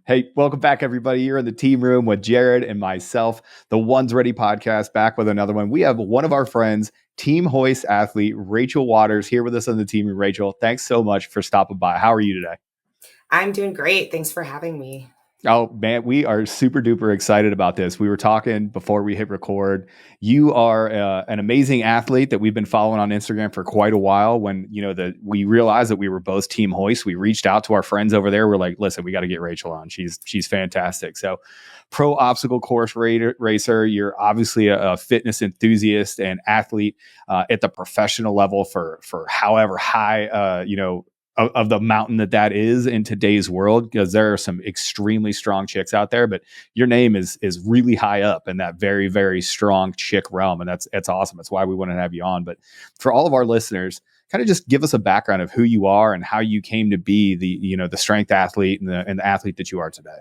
Hey, welcome back, everybody. You're in the team room with Jared and myself, the One's Ready podcast, back with another one. We have one of our friends, Team Hoist athlete, Rachel Waters, here with us on the team room. Rachel, thanks so much for stopping by. How are you today? I'm doing great. Thanks for having me. Oh, man, we are super duper excited about this. We were talking before we hit record. You are an amazing athlete that we've been following on Instagram for quite a while. When, we realized that we were both Team Hoist, we reached out to our friends over there. We're like, listen, we got to get Rachel on. She's fantastic. So pro obstacle course racer, you're obviously a fitness enthusiast and athlete at the professional level for however high, of the mountain that is in today's world, because there are some extremely strong chicks out there, but your name is really high up in that very, very strong chick realm. And that's awesome. That's why we want to have you on. But for all of our listeners, kind of just give us a background of who you are and how you came to be the strength athlete and the athlete that you are today.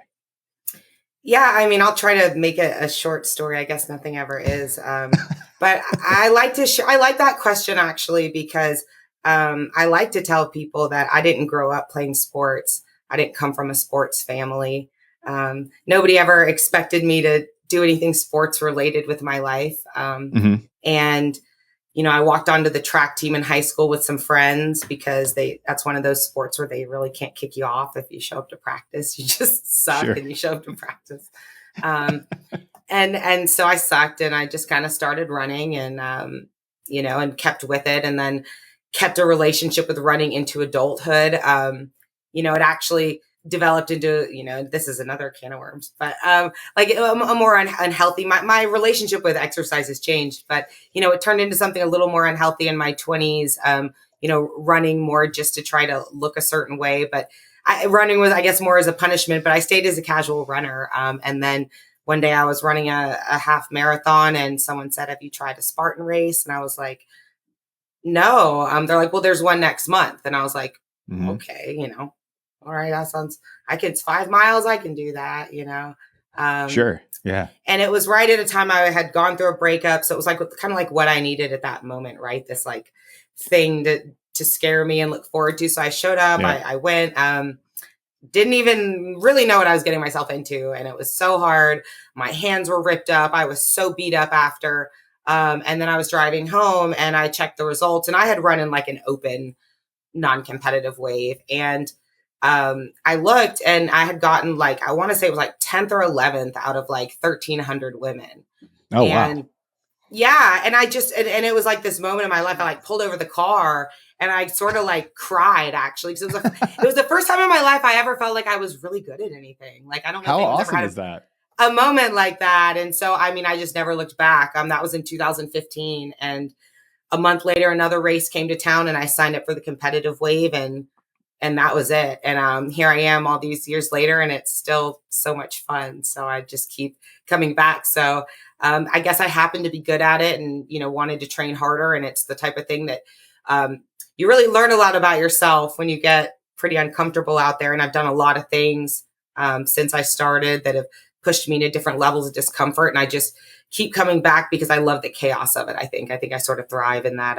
Yeah, I mean, I'll try to make it a short story. I guess nothing ever is. But I like to I like that question actually, because I like to tell people that I didn't grow up playing sports. I didn't come from a sports family. Nobody ever expected me to do anything sports related with my life. And, I walked onto the track team in high school with some friends because that's one of those sports where they really can't kick you off if you show up to practice. You just suck Sure. and you show up to practice. And so I sucked and I just kind of started running and kept with it, and then kept a relationship with running into adulthood. It actually developed into, this is another can of worms, but like a more unhealthy, my relationship with exercise has changed, but, it turned into something a little more unhealthy in my 20s, running more just to try to look a certain way. But running was, I guess, more as a punishment, but I stayed as a casual runner. And then one day I was running a half marathon and someone said, "Have you tried a Spartan race?" And I was like, "No." They're like, "Well, there's one next month." And I was like, okay, all right, it's 5 miles. I can do that, Sure. Yeah. And it was right at a time I had gone through a breakup. So it was like kind of like what I needed at that moment, right? This like thing to scare me and look forward to. So I showed up, Yeah. I went, didn't even really know what I was getting myself into. And it was so hard. My hands were ripped up. I was so beat up after. And then I was driving home and I checked the results, and I had run in like an open, non-competitive wave. And I looked and I had gotten like, I want to say it was like 10th or 11th out of like 1,300 women. Oh, and wow. yeah. And I just, and it was like this moment in my life, I like pulled over the car and I sort of like cried actually. Cause it was the first time in my life I ever felt like I was really good at anything. Like, I don't know How if anyone's awesome ever had is that? a moment like that. And so, I mean, I just never looked back. That was in 2015. And a month later, another race came to town and I signed up for the competitive wave, and that was it. And here I am all these years later, and it's still so much fun. So I just keep coming back. So I guess I happened to be good at it and, wanted to train harder. And it's the type of thing that you really learn a lot about yourself when you get pretty uncomfortable out there. And I've done a lot of things since I started that have pushed me to different levels of discomfort. And I just keep coming back because I love the chaos of it. I think I sort of thrive in that,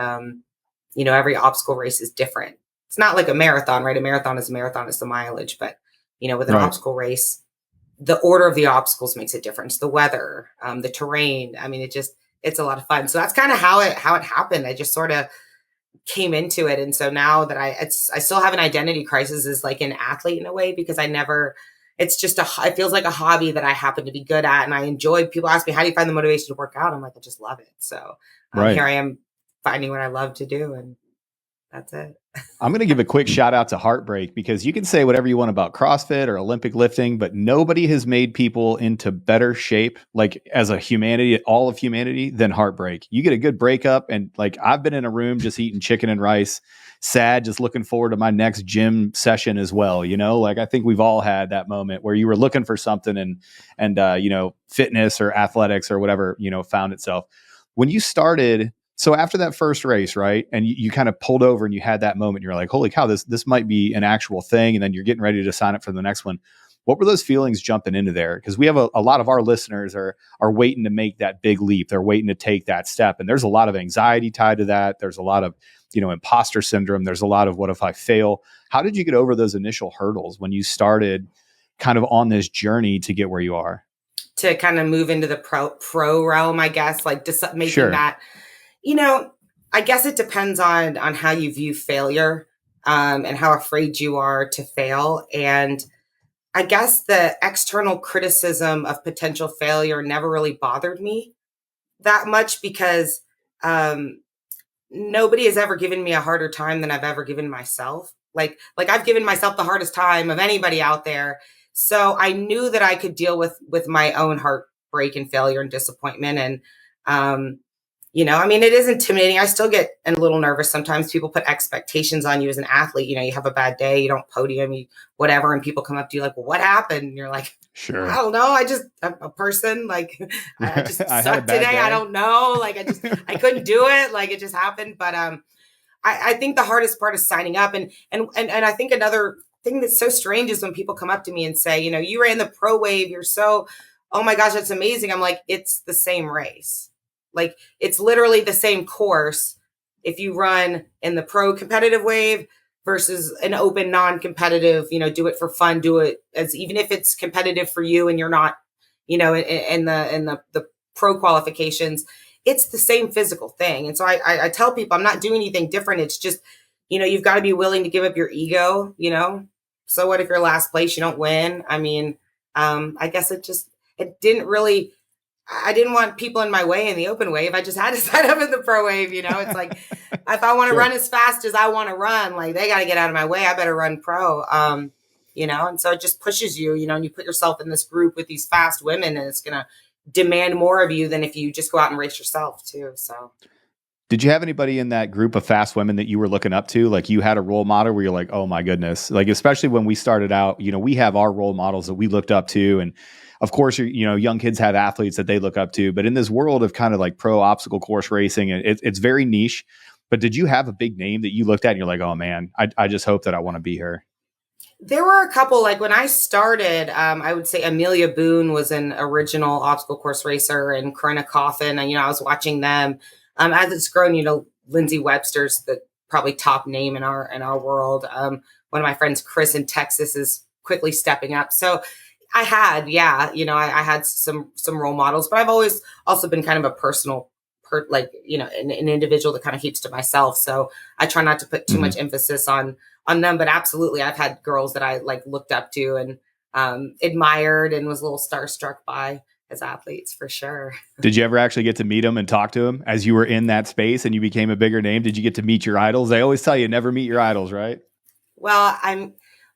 every obstacle race is different. It's not like a marathon, right? A marathon is the mileage, but with an Right. obstacle race, the order of the obstacles makes a difference. The weather, the terrain. I mean, it's a lot of fun. So that's kind of how it happened. I just sort of came into it. And so now that I still have an identity crisis as like an athlete in a way, because it's just it feels like a hobby that I happen to be good at. And I enjoy, people ask me, how do you find the motivation to work out? I'm like, I just love it. So Right. here I am finding what I love to do. And that's it. I'm going to give a quick shout out to Heartbreak, because you can say whatever you want about CrossFit or Olympic lifting, but nobody has made people into better shape, like as a humanity, all of humanity, than Heartbreak. You get a good breakup, and like I've been in a room just eating chicken and rice, sad, just looking forward to my next gym session as well. Like I think we've all had that moment where you were looking for something and fitness or athletics or whatever, found itself. When you started, so after that first race, right, and you kind of pulled over and you had that moment, you're like, holy cow, this might be an actual thing. And then you're getting ready to sign up for the next one. What were those feelings jumping into there? Because we have a lot of our listeners are waiting to make that big leap. They're waiting to take that step. And there's a lot of anxiety tied to that. There's a lot of, imposter syndrome. There's a lot of, what if I fail? How did you get over those initial hurdles when you started kind of on this journey to get where you are? To kind of move into the pro realm, I guess, like just making Sure. that, you know, I guess it depends on how you view failure, and how afraid you are to fail. And I guess the external criticism of potential failure never really bothered me that much because, um, nobody has ever given me a harder time than I've ever given myself. Like I've given myself the hardest time of anybody out there. So I knew that I could deal with my own heartbreak and failure and disappointment. And um, I mean, it is intimidating. I still get a little nervous sometimes. People put expectations on you as an athlete. You have a bad day, you don't podium, you whatever, and people come up to you like, well, "What happened?" And you're like, I Sure. don't know. I'm a person. Like I just I had a sucked bad today. I day. don't know. Like I couldn't do it. Like it just happened. But I think the hardest part is signing up. And I think another thing that's so strange is when people come up to me and say, you ran the pro wave. You're so, oh my gosh, that's amazing. I'm like, it's the same race. Like it's literally the same course. If you run in the pro competitive wave versus an open non-competitive, do it for fun, do it as, even if it's competitive for you and you're not, in the pro qualifications, it's the same physical thing. And so I tell people I'm not doing anything different. It's just, you've got to be willing to give up your ego, So what if you're last place, you don't win? I mean, I guess it didn't really, I didn't want people in my way in the open wave. I just had to sign up in the pro wave. It's like, if I want to Sure. run as fast as I want to run, like they got to get out of my way. I better run pro. And so it just pushes you, and you put yourself in this group with these fast women, and it's going to demand more of you than if you just go out and race yourself too. So Did you have anybody in that group of fast women that you were looking up to? Like you had a role model where you're like, oh my goodness. Like, especially when we started out, we have our role models that we looked up to. And of course, young kids have athletes that they look up to, but in this world of kind of like pro obstacle course racing, it's very niche. But did you have a big name that you looked at and you're like, oh man, I just hope that I want to be her? there were a couple, like when I started, I would say Amelia Boone was an original obstacle course racer, and Corinna Coffin. And, I was watching them. As it's grown, Lindsay Webster's the probably top name in our world. One of my friends, Chris in Texas, is quickly stepping up. So I had, I had some role models, but I've always also been kind of a personal, an individual that kind of keeps to myself. So I try not to put too much emphasis on them, but absolutely, I've had girls that I like looked up to and admired and was a little starstruck by as athletes, for sure. Did you ever actually get to meet them and talk to them as you were in that space and you became a bigger name? Did you get to meet your idols? They always tell you never meet your idols, right? Well,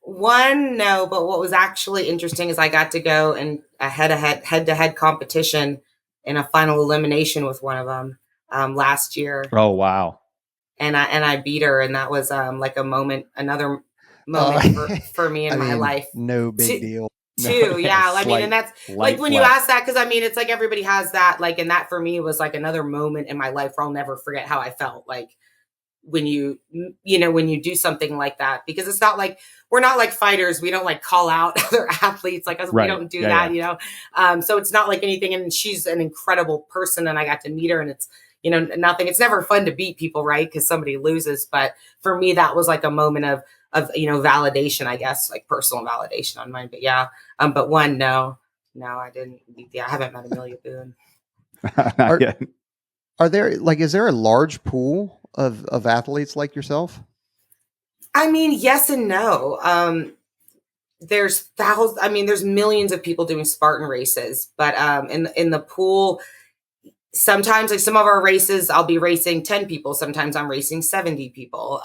no, but what was actually interesting is I got to go and a head-to-head competition in a final elimination with one of them last year. Oh, wow. And I beat her, and that was like another moment for me in my life. No big deal. Too, yeah. I mean, and that's like when you ask that, because I mean, it's like everybody has that, like, and that for me was like another moment in my life where I'll never forget how I felt like when you do something like that, because it's not like we're not like fighters. We don't like call out other athletes, like we don't do that, so it's not like anything. And she's an incredible person, and I got to meet her, and it's, nothing. It's never fun to beat people, right? Because somebody loses. But for me, that was like a moment of validation, I guess, like personal validation on mine. But yeah, but no, I didn't. Yeah, I haven't met Amelia Boone. Are there is there a large pool of athletes like yourself? I mean, yes and no. There's thousands. I mean, there's millions of people doing Spartan races, but in the pool, sometimes like some of our races, I'll be racing 10 people. Sometimes I'm racing 70 people.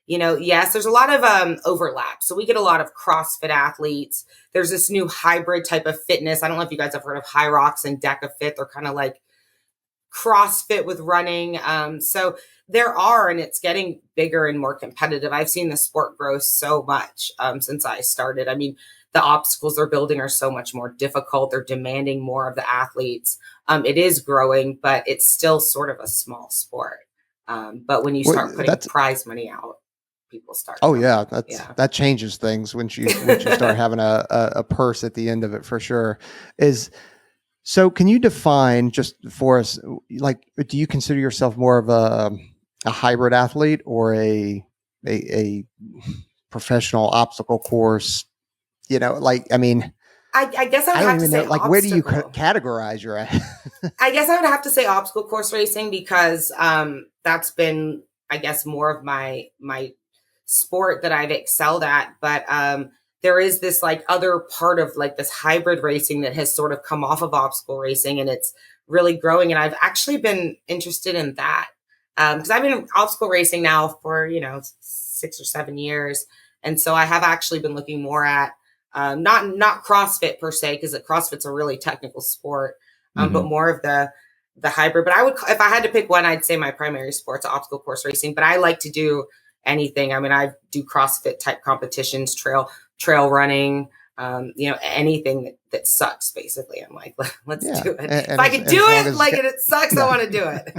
Yes, there's a lot of overlap. So we get a lot of CrossFit athletes. There's this new hybrid type of fitness. I don't know if you guys have heard of High Rocks and Deca Fit. They're kind of like CrossFit with running. So there are, and it's getting bigger and more competitive. I've seen the sport grow so much since I started. I mean, the obstacles they're building are so much more difficult. They're demanding more of the athletes. It is growing, but it's still sort of a small sport. But when you start putting prize money out, people start. Oh yeah, that changes things when you start having a purse at the end of it, for sure. So can you define just for us, like, do you consider yourself more of a hybrid athlete or a professional obstacle course You know, like, I mean, I guess I I would don't have to even know, say like, where do you obstacle. categorize your I guess I would have to say obstacle course racing because that's been, I guess, more of my sport that I've excelled at. But there is this like other part of like this hybrid racing that has sort of come off of obstacle racing, and it's really growing. And I've actually been interested in that because I've been in obstacle racing now for 6 or 7 years, and so I have actually been looking more at not CrossFit per se, because CrossFit's a really technical sport, but more of the hybrid. But I would, if I had to pick one, I'd say my primary sport's obstacle course racing. But I like to do anything. I mean, I do CrossFit type competitions, trail running, anything that sucks. Basically, I'm like, let's do it. If I could do it, like it sucks, I want to do it.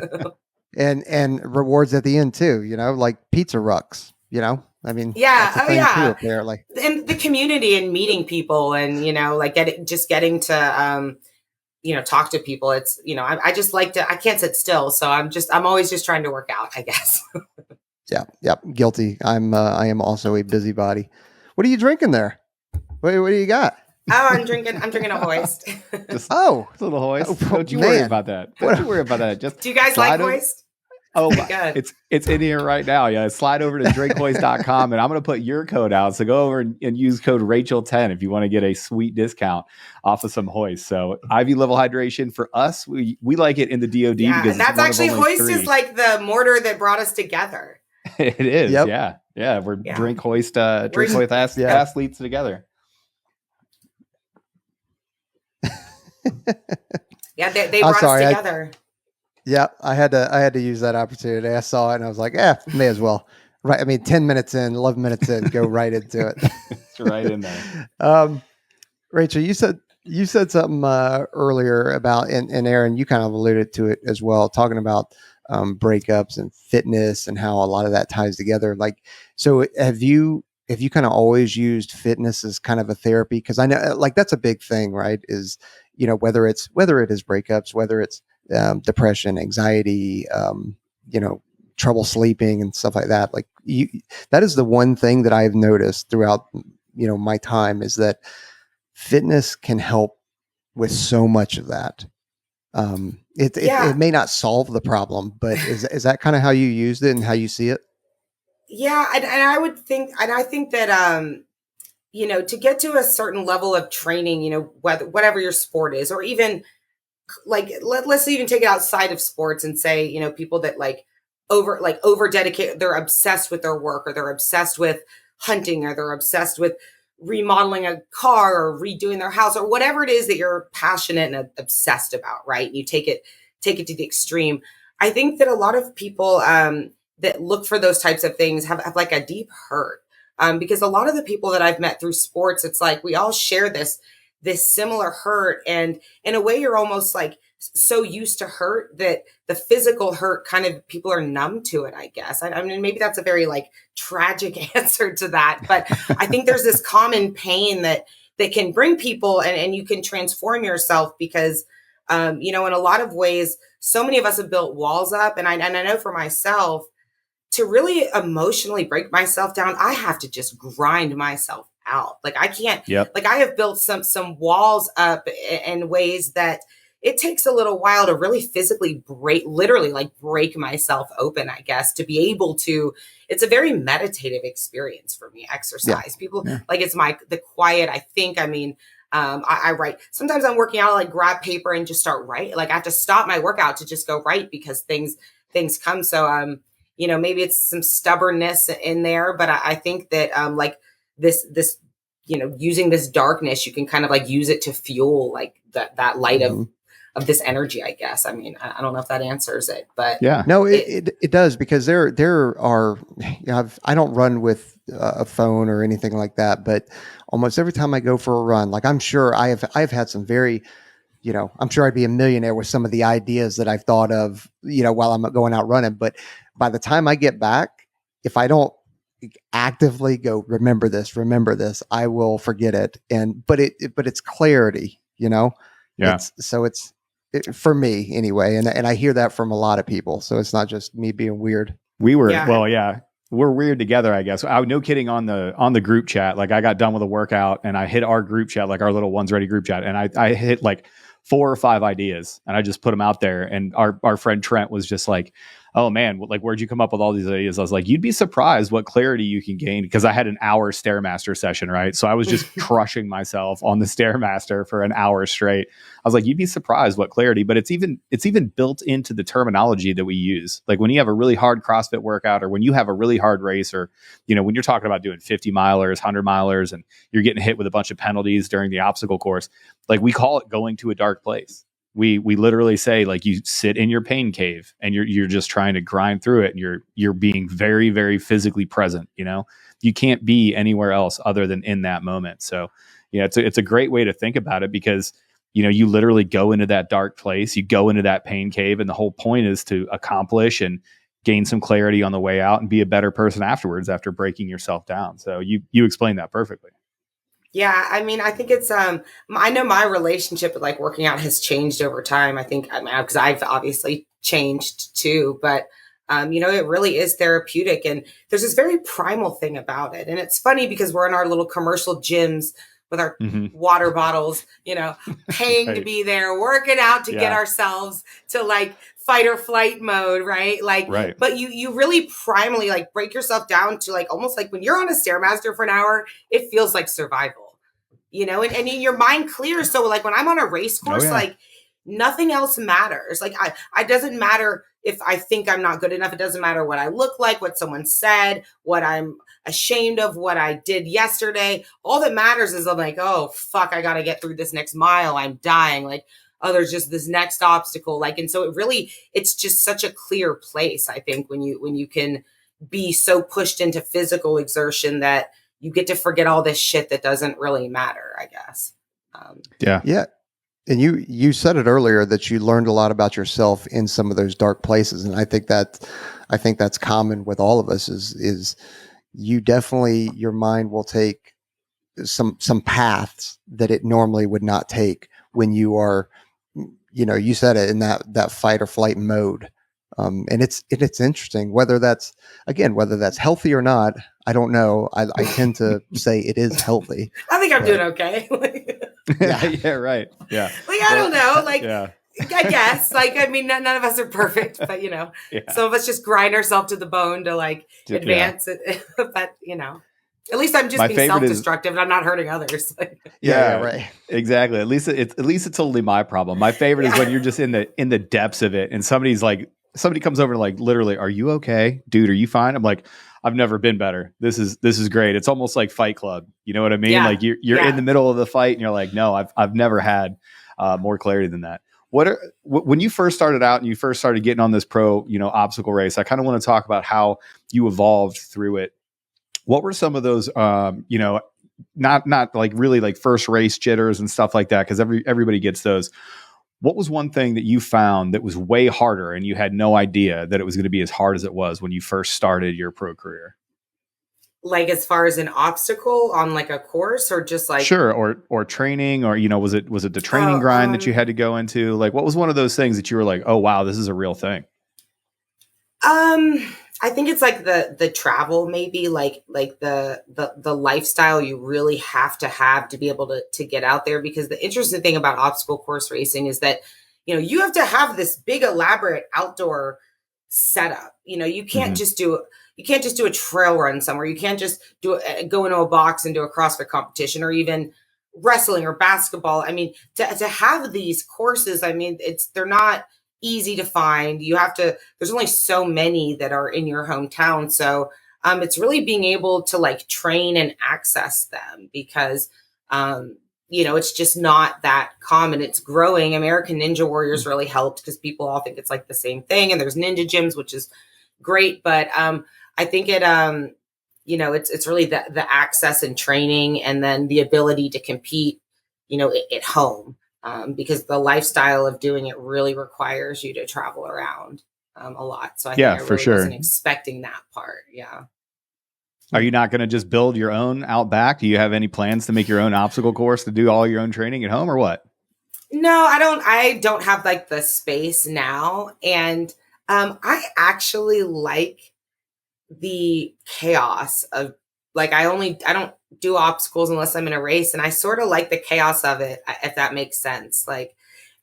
and rewards at the end too, you know, like pizza rucks, you know, I mean, Yeah. that's a Oh thing too yeah. up there. Like, And the community and meeting people, and like getting to talk to people. It's I just like to, I can't sit still, so I'm always just trying to work out, I guess. yeah, guilty. I am also a busybody. What are you drinking there? What do you got? Oh, I'm drinking a Hoist. Just Oh, a little Hoist. oh, Don't you worry man. about that. Don't you worry about that. Just Do you guys like slide over. Hoist? Oh, Pretty good. it's in here right now. Yeah, slide over to drinkhoist.com and I'm going to put your code out. So go over and use code Rachel10 if you want to get a sweet discount off of some Hoist. So Ivy level hydration for us, we like it in the DoD because And that's actually Hoist is like the mortar that brought us together. It is. Yep. Yeah. We're drink Hoist Yeah. athletes together. Yeah, they brought us together. I had to use that opportunity. I saw it and I was like, may as well. Right. I mean, 10 minutes in, 11 minutes in, go right into it. It's right in there. Rachel, you said something earlier about, and Aaron, you kind of alluded to it as well, talking about breakups and fitness and how a lot of that ties together. Like, so have you kind of always used fitness as kind of a therapy? Because I know, like, that's a big thing, right? Is, whether it is breakups, whether it's depression, anxiety, trouble sleeping and stuff like that. Like, that is the one thing that I've noticed throughout, my time, is that fitness can help with so much of that. It may not solve the problem, but is that kind of how you used it and how you see it? Yeah, and I would think, and I think that to get to a certain level of training, whatever your sport is, or even like let's even take it outside of sports and say, people that over dedicate, they're obsessed with their work, or they're obsessed with hunting, or they're obsessed with remodeling a car or redoing their house, or whatever it is that you're passionate and obsessed about, right? And you take it to the extreme. I think that a lot of people that look for those types of things have like a deep hurt, because a lot of the people that I've met through sports, it's like we all share this similar hurt, and in a way you're almost like so used to hurt that the physical hurt kind of, people are numb to it, I guess. I mean, maybe that's a very like tragic answer to that, but I think there's this common pain that can bring people, and you can transform yourself because in a lot of ways, so many of us have built walls up, and I know for myself, to really emotionally break myself down, I have to just grind myself out. Like I can't, like I have built some walls up in ways that it takes a little while to really physically literally break myself open, I guess, to be able to, it's a very meditative experience for me, exercise. People like, it's the quiet, I think, I mean, I write. Sometimes I'm working out, I like grab paper and just start writing. Like I have to stop my workout to just go write because things come. So, maybe it's some stubbornness in there, but I think that like this using this darkness, you can kind of like use it to fuel like that light of this energy, I guess. I mean, I don't know if that answers it, but no, it does, because there are, I don't run with a phone or anything like that, but almost every time I go for a run, like I'm sure I've had some very, I'm sure I'd be a millionaire with some of the ideas that I've thought of, while I'm going out running. But by the time I get back, if I don't actively go, remember this, I will forget it. But it's clarity, Yeah. It's for me anyway. And I hear that from a lot of people. So it's not just me being weird. We were, we're weird together, I guess. No kidding, on the group chat. Like I got done with a workout and I hit our group chat, like our little Ones Ready group chat, and I hit like 4 or 5 ideas and I just put them out there. And our friend Trent was just like, oh man, like where'd you come up with all these ideas? I was like, you'd be surprised what clarity you can gain, because I had an hour Stairmaster session, right? So I was just crushing myself on the Stairmaster for an hour straight. I was like, you'd be surprised what clarity, but it's even built into the terminology that we use. Like when you have a really hard CrossFit workout, or when you have a really hard race, or, you know, when you're talking about doing 50 milers, 100 milers, and you're getting hit with a bunch of penalties during the obstacle course, like we call it going to a dark place. We literally say, like, you sit in your pain cave and you're just trying to grind through it, and you're being very, very physically present. You know, you can't be anywhere else other than in that moment. So, you know, it's a great way to think about it, because, you know, you literally go into that dark place, you go into that pain cave, and the whole point is to accomplish and gain some clarity on the way out and be a better person afterwards, after breaking yourself down. So you explained that perfectly. Yeah, I mean, I think it's I know my relationship with like working out has changed over time. I think, I mean, because I've obviously changed too, but you know, it really is therapeutic, and there's this very primal thing about it. And it's funny because we're in our little commercial gyms with our water bottles, you know, paying to be there, working out to get ourselves to like fight or flight mode, right? Like, but you really primally like break yourself down to like almost like when you're on a Stairmaster for an hour, it feels like survival. You know, and your mind clears. So like when I'm on a race course, like nothing else matters. Like I doesn't matter if I think I'm not good enough. It doesn't matter what I look like, what someone said, what I'm ashamed of, what I did yesterday. All that matters is I'm like, oh fuck, I got to get through this next mile. I'm dying. Like, oh, there's just this next obstacle. Like, and so it's just such a clear place, I think, when you can be so pushed into physical exertion that you get to forget all this shit that doesn't really matter, I guess. Yeah. And you said it earlier that you learned a lot about yourself in some of those dark places. And I think that's common with all of us is you definitely, your mind will take some paths that it normally would not take when you are, you know, you said it, in that fight or flight mode. And it's interesting whether that's healthy or not. I don't know. I tend to say it is healthy. I think I'm doing okay. Yeah, right. Yeah. Like, I don't know. Like, I guess. Like, I mean, none of us are perfect, but, you know, some of us just grind ourselves to the bone to like advance it. But, you know, at least I'm just being self-destructive and I'm not hurting others. Yeah, right. Exactly. At least it's only my problem. My favorite is when you're just in the depths of it, and somebody comes over and like, literally, are you okay, dude? Are you fine? I'm like, I've never been better. This is great. It's almost like Fight Club. You know what I mean? Yeah. Like you're in the middle of the fight and you're like, no, I've never had more clarity than that. When you first started out and you first started getting on this pro, you know, obstacle race, I kind of want to talk about how you evolved through it. What were some of those, you know, not like really like first race jitters and stuff like that, because everybody gets those. What was one thing that you found that was way harder and you had no idea that it was going to be as hard as it was when you first started your pro career? Like as far as an obstacle on like a course, or just like sure, or training, or, you know, was it the training grind that you had to go into? Like, what was one of those things that you were like, oh wow, this is a real thing? I think it's like the travel, maybe like the lifestyle you really have to be able to get out there. Because the interesting thing about obstacle course racing is that, you know, you have to have this big elaborate outdoor setup. You know, you can't just do a trail run somewhere. You can't just go into a box and do a CrossFit competition, or even wrestling or basketball. I mean, to have these courses, I mean, they're not easy to find. There's only so many that are in your hometown. So it's really being able to like train and access them, because you know, it's just not that common. It's growing. American Ninja Warriors really helped, because people all think it's like the same thing, and there's ninja gyms, which is great. But I think it you know, it's really the access and training, and then the ability to compete, you know, at home. Because the lifestyle of doing it really requires you to travel around a lot. So I think I really wasn't expecting that part. Yeah. Are you not going to just build your own out back? Do you have any plans to make your own obstacle course to do all your own training at home, or what? No, I don't have like the space now. And I actually like the chaos of, like, I don't do obstacles unless I'm in a race, and I sort of like the chaos of it, if that makes sense. Like,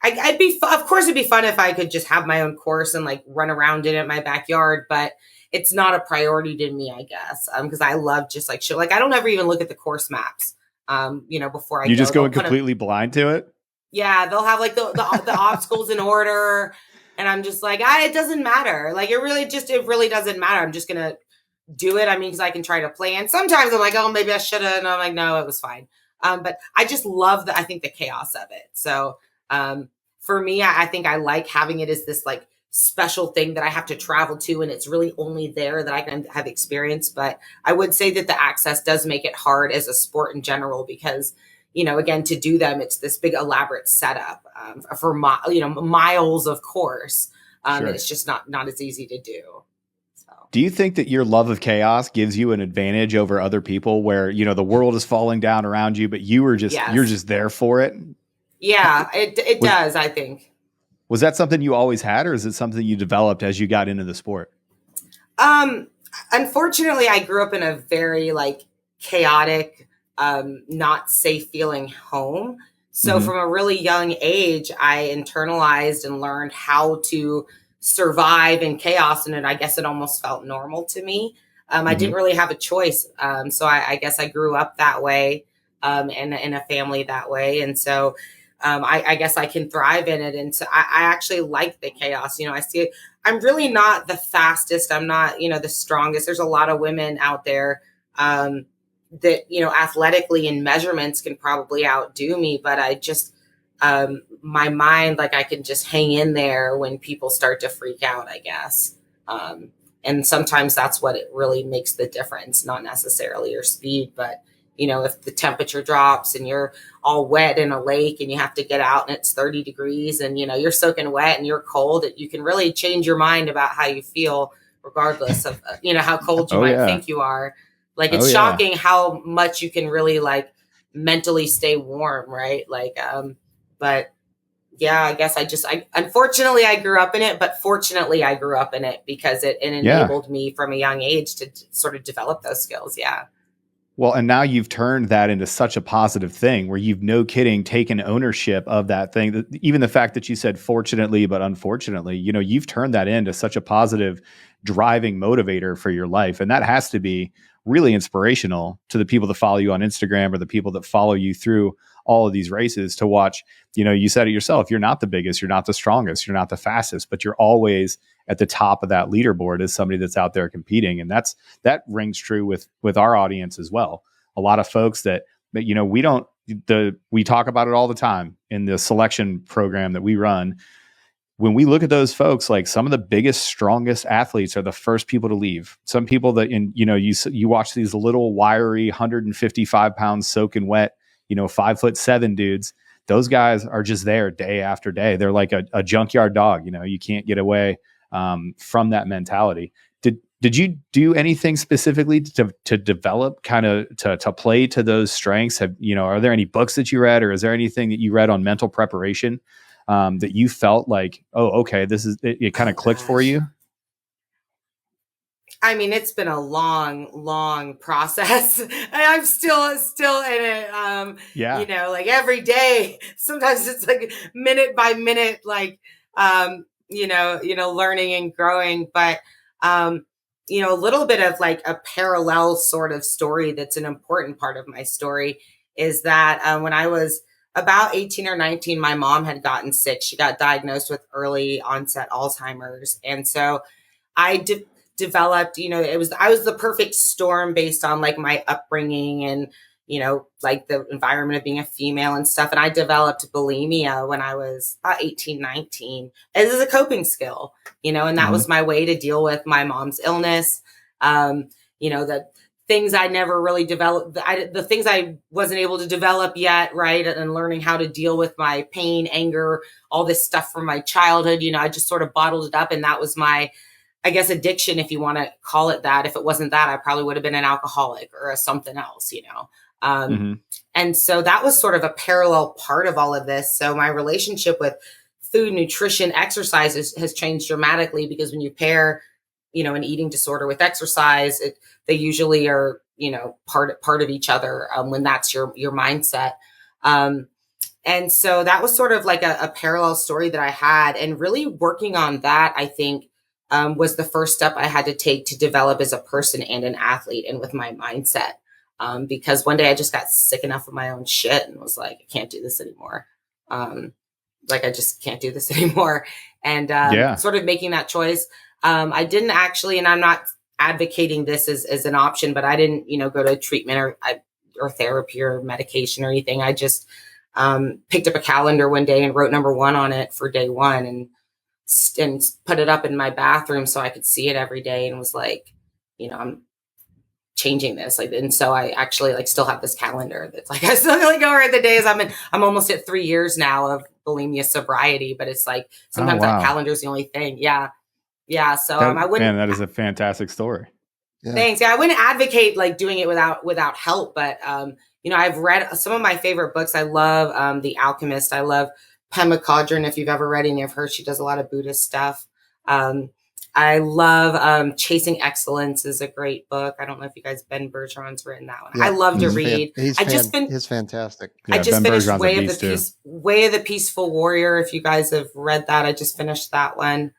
of course, it'd be fun if I could just have my own course and like run around in it in my backyard, but it's not a priority to me, I guess, because I love just like shit. Like, I don't ever even look at the course maps, before I You go. just going completely blind to it? Yeah, they'll have like the obstacles in order, and I'm just like, it doesn't matter. Like, it really doesn't matter. I'm just gonna do it. I mean, because I can try to plan. Sometimes I'm like, oh, maybe I should have, and I'm like, no, it was fine. But I just love I think the chaos of it. So for me, I think I like having it as this like special thing that I have to travel to, and it's really only there that I can have experience. But I would say that the access does make it hard as a sport in general, because, again, to do them, it's this big elaborate setup for miles of course. Sure. And it's just not as easy to do. So. Do you think that your love of chaos gives you an advantage over other people, where the world is falling down around you, but you're just there for it? Yeah, it does, I think. Was that something you always had, or is it something you developed as you got into the sport? Unfortunately, I grew up in a very like chaotic, not safe feeling home. So from a really young age, I internalized and learned how to survive in chaos. And I guess it almost felt normal to me. I didn't really have a choice. So I guess I grew up that way, in a family that way. And so I guess I can thrive in it. And so I actually like the chaos. I see it. I'm really not the fastest. I'm not, the strongest. There's a lot of women out there that, athletically in measurements can probably outdo me. But I just, my mind, like, I can just hang in there when people start to freak out, I guess. And sometimes that's what it really makes the difference, not necessarily your speed, but if the temperature drops and you're all wet in a lake and you have to get out and it's 30 degrees and, you're soaking wet and you're cold, you can really change your mind about how you feel, regardless of, how cold you might think you are. Like, it's shocking how much you can really like mentally stay warm. Right. Like, but yeah, I guess unfortunately I grew up in it, but fortunately I grew up in it because it enabled me from a young age to sort of develop those skills. Yeah. Well, and now you've turned that into such a positive thing where you've, no kidding, taken ownership of that thing. Even the fact that you said fortunately, but unfortunately, you've turned that into such a positive driving motivator for your life. And that has to be really inspirational to the people that follow you on Instagram or the people that follow you through all of these races to watch. You said it yourself, you're not the biggest, you're not the strongest, you're not the fastest, but you're always at the top of that leaderboard as somebody that's out there competing. And that rings true with our audience as well. A lot of folks that we talk about it all the time in the selection program that we run. When we look at those folks, like, some of the biggest, strongest athletes are the first people to leave. Some people that you watch these little wiry 155 pounds soaking wet, 5'7" dudes. Those guys are just there day after day. They're like a junkyard dog. You can't get away from that mentality. Did you do anything specifically to develop kind of to play to those strengths? Are there any books that you read, or is there anything that you read on mental preparation that you felt like, oh, okay, this is it kind of clicked for you? I mean, it's been a long process. And I'm still in it. Like every day, sometimes it's like minute by minute, like, learning and growing. But, a little bit of like a parallel sort of story that's an important part of my story is that when I was about 18 or 19, my mom had gotten sick. She got diagnosed with early onset Alzheimer's. And so I developed, I was the perfect storm based on like my upbringing and, like the environment of being a female and stuff. And I developed bulimia when I was about 18, 19 as a coping skill, and that was my way to deal with my mom's illness. The things I never really developed, the things I wasn't able to develop yet. Right. And learning how to deal with my pain, anger, all this stuff from my childhood, I just sort of bottled it up. And that was my, I guess, addiction, if you want to call it that. If it wasn't that, I probably would have been an alcoholic or something else, And so that was sort of a parallel part of all of this. So my relationship with food, nutrition, exercise has changed dramatically, because when you pair an eating disorder with exercise, they usually are, part of each other, when that's your mindset. And so that was sort of like a parallel story that I had, and really working on that, I think, was the first step I had to take to develop as a person and an athlete, and with my mindset. Because one day I just got sick enough of my own shit and was like, I can't do this anymore. I just can't do this anymore. And sort of making that choice. I didn't actually, and I'm not advocating this as an option, but I didn't, go to treatment or therapy or medication or anything. I just picked up a calendar one day and wrote number 1 on it for day 1, and put it up in my bathroom so I could see it every day, and was like, I'm changing this. And so I actually still have this calendar that's I still go over the days. I'm almost at 3 years now of bulimia sobriety, but it's sometimes that calendar is the only thing. Yeah. So I wouldn't. Man, that is a fantastic story. Yeah. Thanks. Yeah, I wouldn't advocate doing it without help, but I've read some of my favorite books. I love The Alchemist. I love Pema Chodron. If you've ever read any of her, she does a lot of Buddhist stuff. I love Chasing Excellence is a great book. I don't know if you guys, Ben Bergeron's written that one. Yeah, I love to read. He's fantastic. I just finished Way of the Peaceful Warrior. If you guys have read that, I just finished that one.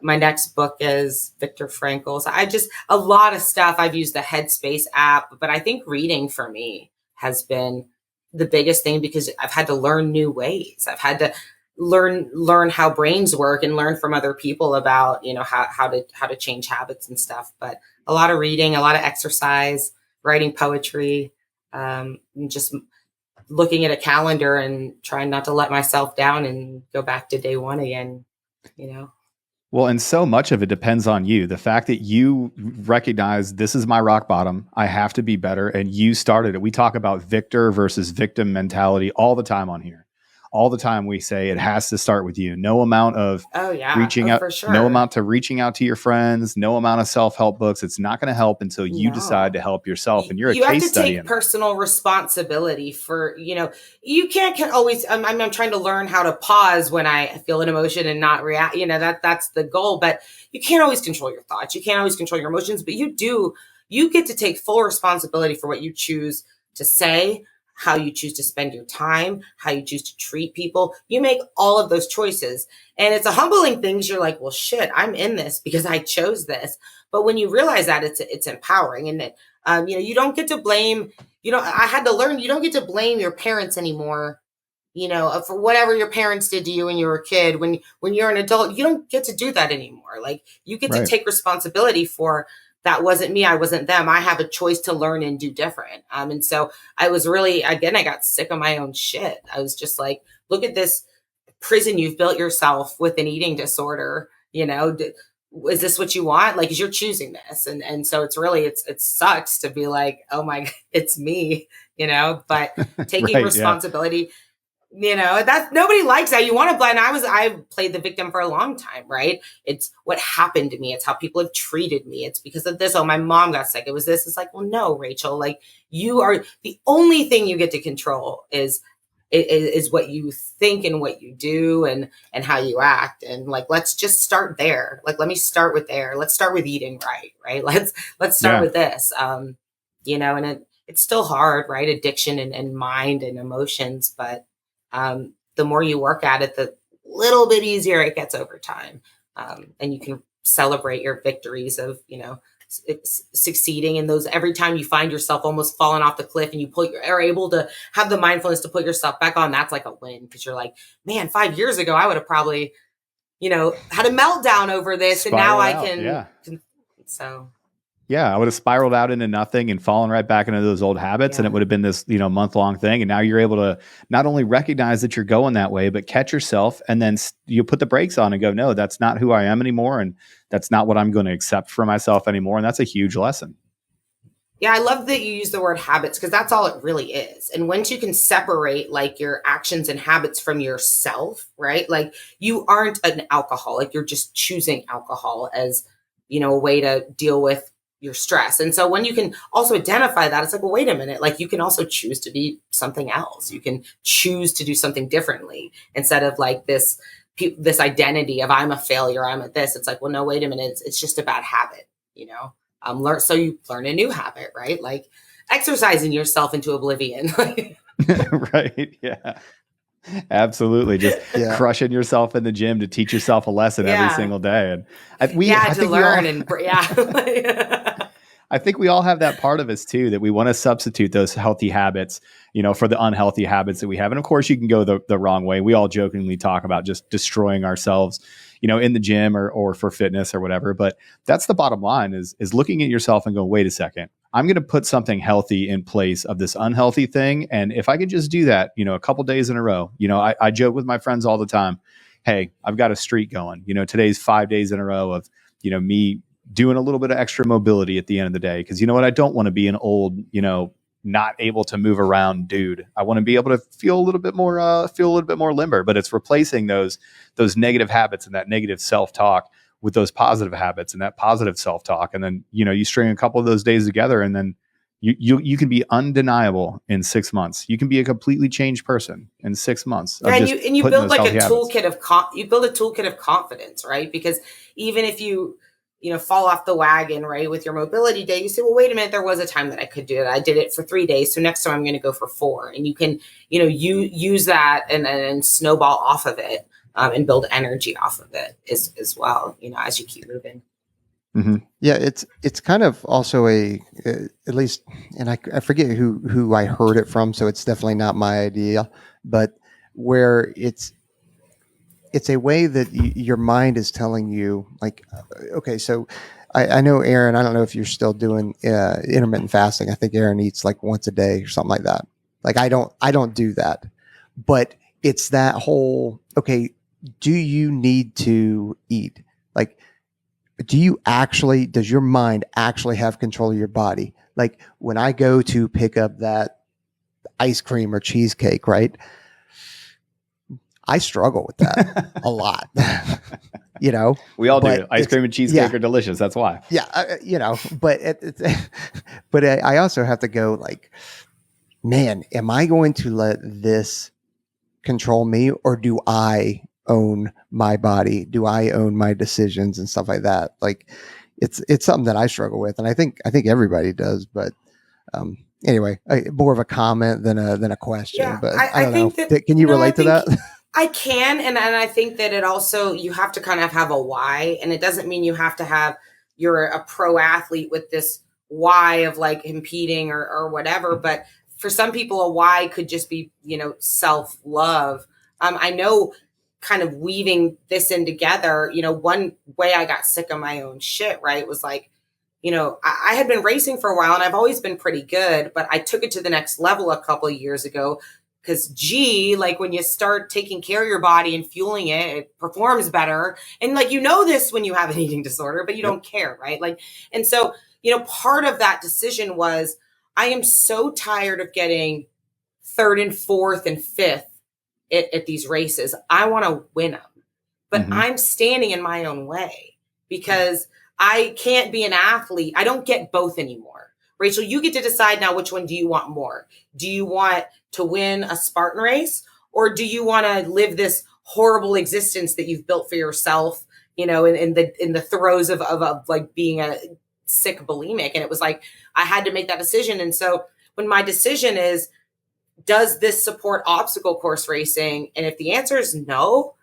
My next book is Viktor Frankl's. A lot of stuff. I've used the Headspace app, but I think reading for me has been the biggest thing, because I've had to learn new ways. I've had to learn how brains work and learn from other people about, how to change habits and stuff. But a lot of reading, a lot of exercise, writing poetry, and just looking at a calendar and trying not to let myself down and go back to day 1 again, Well, and so much of it depends on you. The fact that you recognize this is my rock bottom, I have to be better, and you started it. We talk about victor versus victim mentality all the time on here. All the time we say it has to start with you. No amount of reaching out, for sure. No amount to reaching out to your friends, no amount of self-help books. It's not going to help until you decide to help yourself. And you're a case study. You have to take personal responsibility for, you can't always, I'm trying to learn how to pause when I feel an emotion and not react, that's the goal, but you can't always control your thoughts. You can't always control your emotions, but you get to take full responsibility for what you choose to say, how you choose to spend your time, how you choose to treat people. You make all of those choices. And it's a humbling thing, because you're like, well, shit, I'm in this because I chose this. But when you realize that, it's empowering. And that, you don't get to blame, I had to learn, you don't get to blame your parents anymore, for whatever your parents did to you when you were a kid. When you're an adult, you don't get to do that anymore. You get to take responsibility for, that wasn't me. I wasn't them. I have a choice to learn and do different. And so I was really, again, I got sick of my own shit. I was just like, look at this prison you've built yourself with an eating disorder. Is this what you want? Because you're choosing this. And so it's really, it sucks to be like, oh my, it's me, but taking responsibility. That nobody likes that. You want to blame. I played the victim for a long time, right? It's what happened to me. It's how people have treated me. It's because of this. Oh, my mom got sick. It was this. It's like, well, no, Rachel, you are, the only thing you get to control is what you think and what you do and how you act. And let's just start there. Let me start with there. Let's start with eating right? Let's start with this. And it's still hard, right? Addiction and mind and emotions, but the more you work at it, the little bit easier it gets over time. And you can celebrate your victories of, succeeding in those. Every time you find yourself almost falling off the cliff and you are able to have the mindfulness to put yourself back on, that's like a win, because you're like, man, 5 years ago, I would have probably, had a meltdown over this. And now I can. So. Yeah, I would have spiraled out into nothing and fallen right back into those old habits, and it would have been this, month-long thing. And now you're able to not only recognize that you're going that way, but catch yourself, and then you put the brakes on and go, no, that's not who I am anymore, and that's not what I'm going to accept for myself anymore. And that's a huge lesson. Yeah, I love that you use the word habits, because that's all it really is. And once you can separate your actions and habits from yourself, right? You aren't an alcoholic. You're just choosing alcohol as, a way to deal with your stress. And so when you can also identify that, it's like, well, wait a minute, you can also choose to be something else. You can choose to do something differently instead of this this identity of I'm a failure, I'm at this. It's like, well, no, wait a minute. It's just a bad habit, you know? So you learn a new habit, right? Like exercising yourself into oblivion. Right. Yeah. Absolutely. Just crushing yourself in the gym to teach yourself a lesson every single day. And I think I think we all have that part of us too, that we want to substitute those healthy habits, you know, for the unhealthy habits that we have. And of course you can go the wrong way. We all jokingly talk about just destroying ourselves, you know, in the gym or for fitness or whatever. But that's the bottom line is looking at yourself and going, wait a second, I'm going to put something healthy in place of this unhealthy thing. And if I could just do that, you know, a couple days in a row, you know, I joke with my friends all the time. Hey, I've got a streak going, you know, today's 5 days in a row of, you know, me doing a little bit of extra mobility at the end of the day. Cause you know what? I don't want to be an old, you know, not able to move around dude. I want to be able to feel a little bit more limber, but it's replacing those negative habits and that negative self-talk with those positive habits and that positive self-talk. And then, you know, you string a couple of those days together and then you can be undeniable in 6 months. You can be a completely changed person in 6 months. And you build like a toolkit of confidence, right? Because even if you fall off the wagon, right, with your mobility day, you say, well, wait a minute, there was a time that I could do it. I did it for 3 days. So next time I'm going to go for 4. And you can, you use that and snowball off of it and build energy off of it as well, you know, as you keep moving. Mm-hmm. Yeah. It's kind of also at least, and I forget who I heard it from. So it's definitely not my idea, but where it's a way that your mind is telling you, like, okay, so I know Aaron, I don't know if you're still doing intermittent fasting. I think Aaron eats like once a day or something like that. Like I don't do that, but it's that whole, okay, do you need to eat? Like, does your mind actually have control of your body? Like when I go to pick up that ice cream or cheesecake, right? I struggle with that a lot, you know. We all do. Ice cream and cheesecake are delicious. That's why. Yeah, you know. But but I also have to go like, man, am I going to let this control me, or do I own my body? Do I own my decisions and stuff like that? Like, it's something that I struggle with, and I think everybody does. But anyway, more of a comment than a question. Yeah, but I don't know. Can you relate to that? I can. And I think that it also, you have to kind of have a why. And it doesn't mean you have to have, you're a pro athlete with this why of like competing or whatever. But for some people, a why could just be, you know, self-love. I know kind of weaving this in together, you know, one way I got sick of my own shit, right, was like, you know, I had been racing for a while and I've always been pretty good, but I took it to the next level a couple of years ago. Because like when you start taking care of your body and fueling it, it performs better. And like, you know, this when you have an eating disorder, but you don't care. Right. Like, and so, you know, part of that decision was I am so tired of getting 3rd and 4th and 5th at these races. I want to win them, but I'm standing in my own way because I can't be an athlete. I don't get both anymore. Rachel, you get to decide now, which one do you want more? Do you want to win a Spartan race, or do you want to live this horrible existence that you've built for yourself, you know, in the throes of like being a sick bulimic? And it was like, I had to make that decision. And so when my decision is, does this support obstacle course racing? And if the answer is no,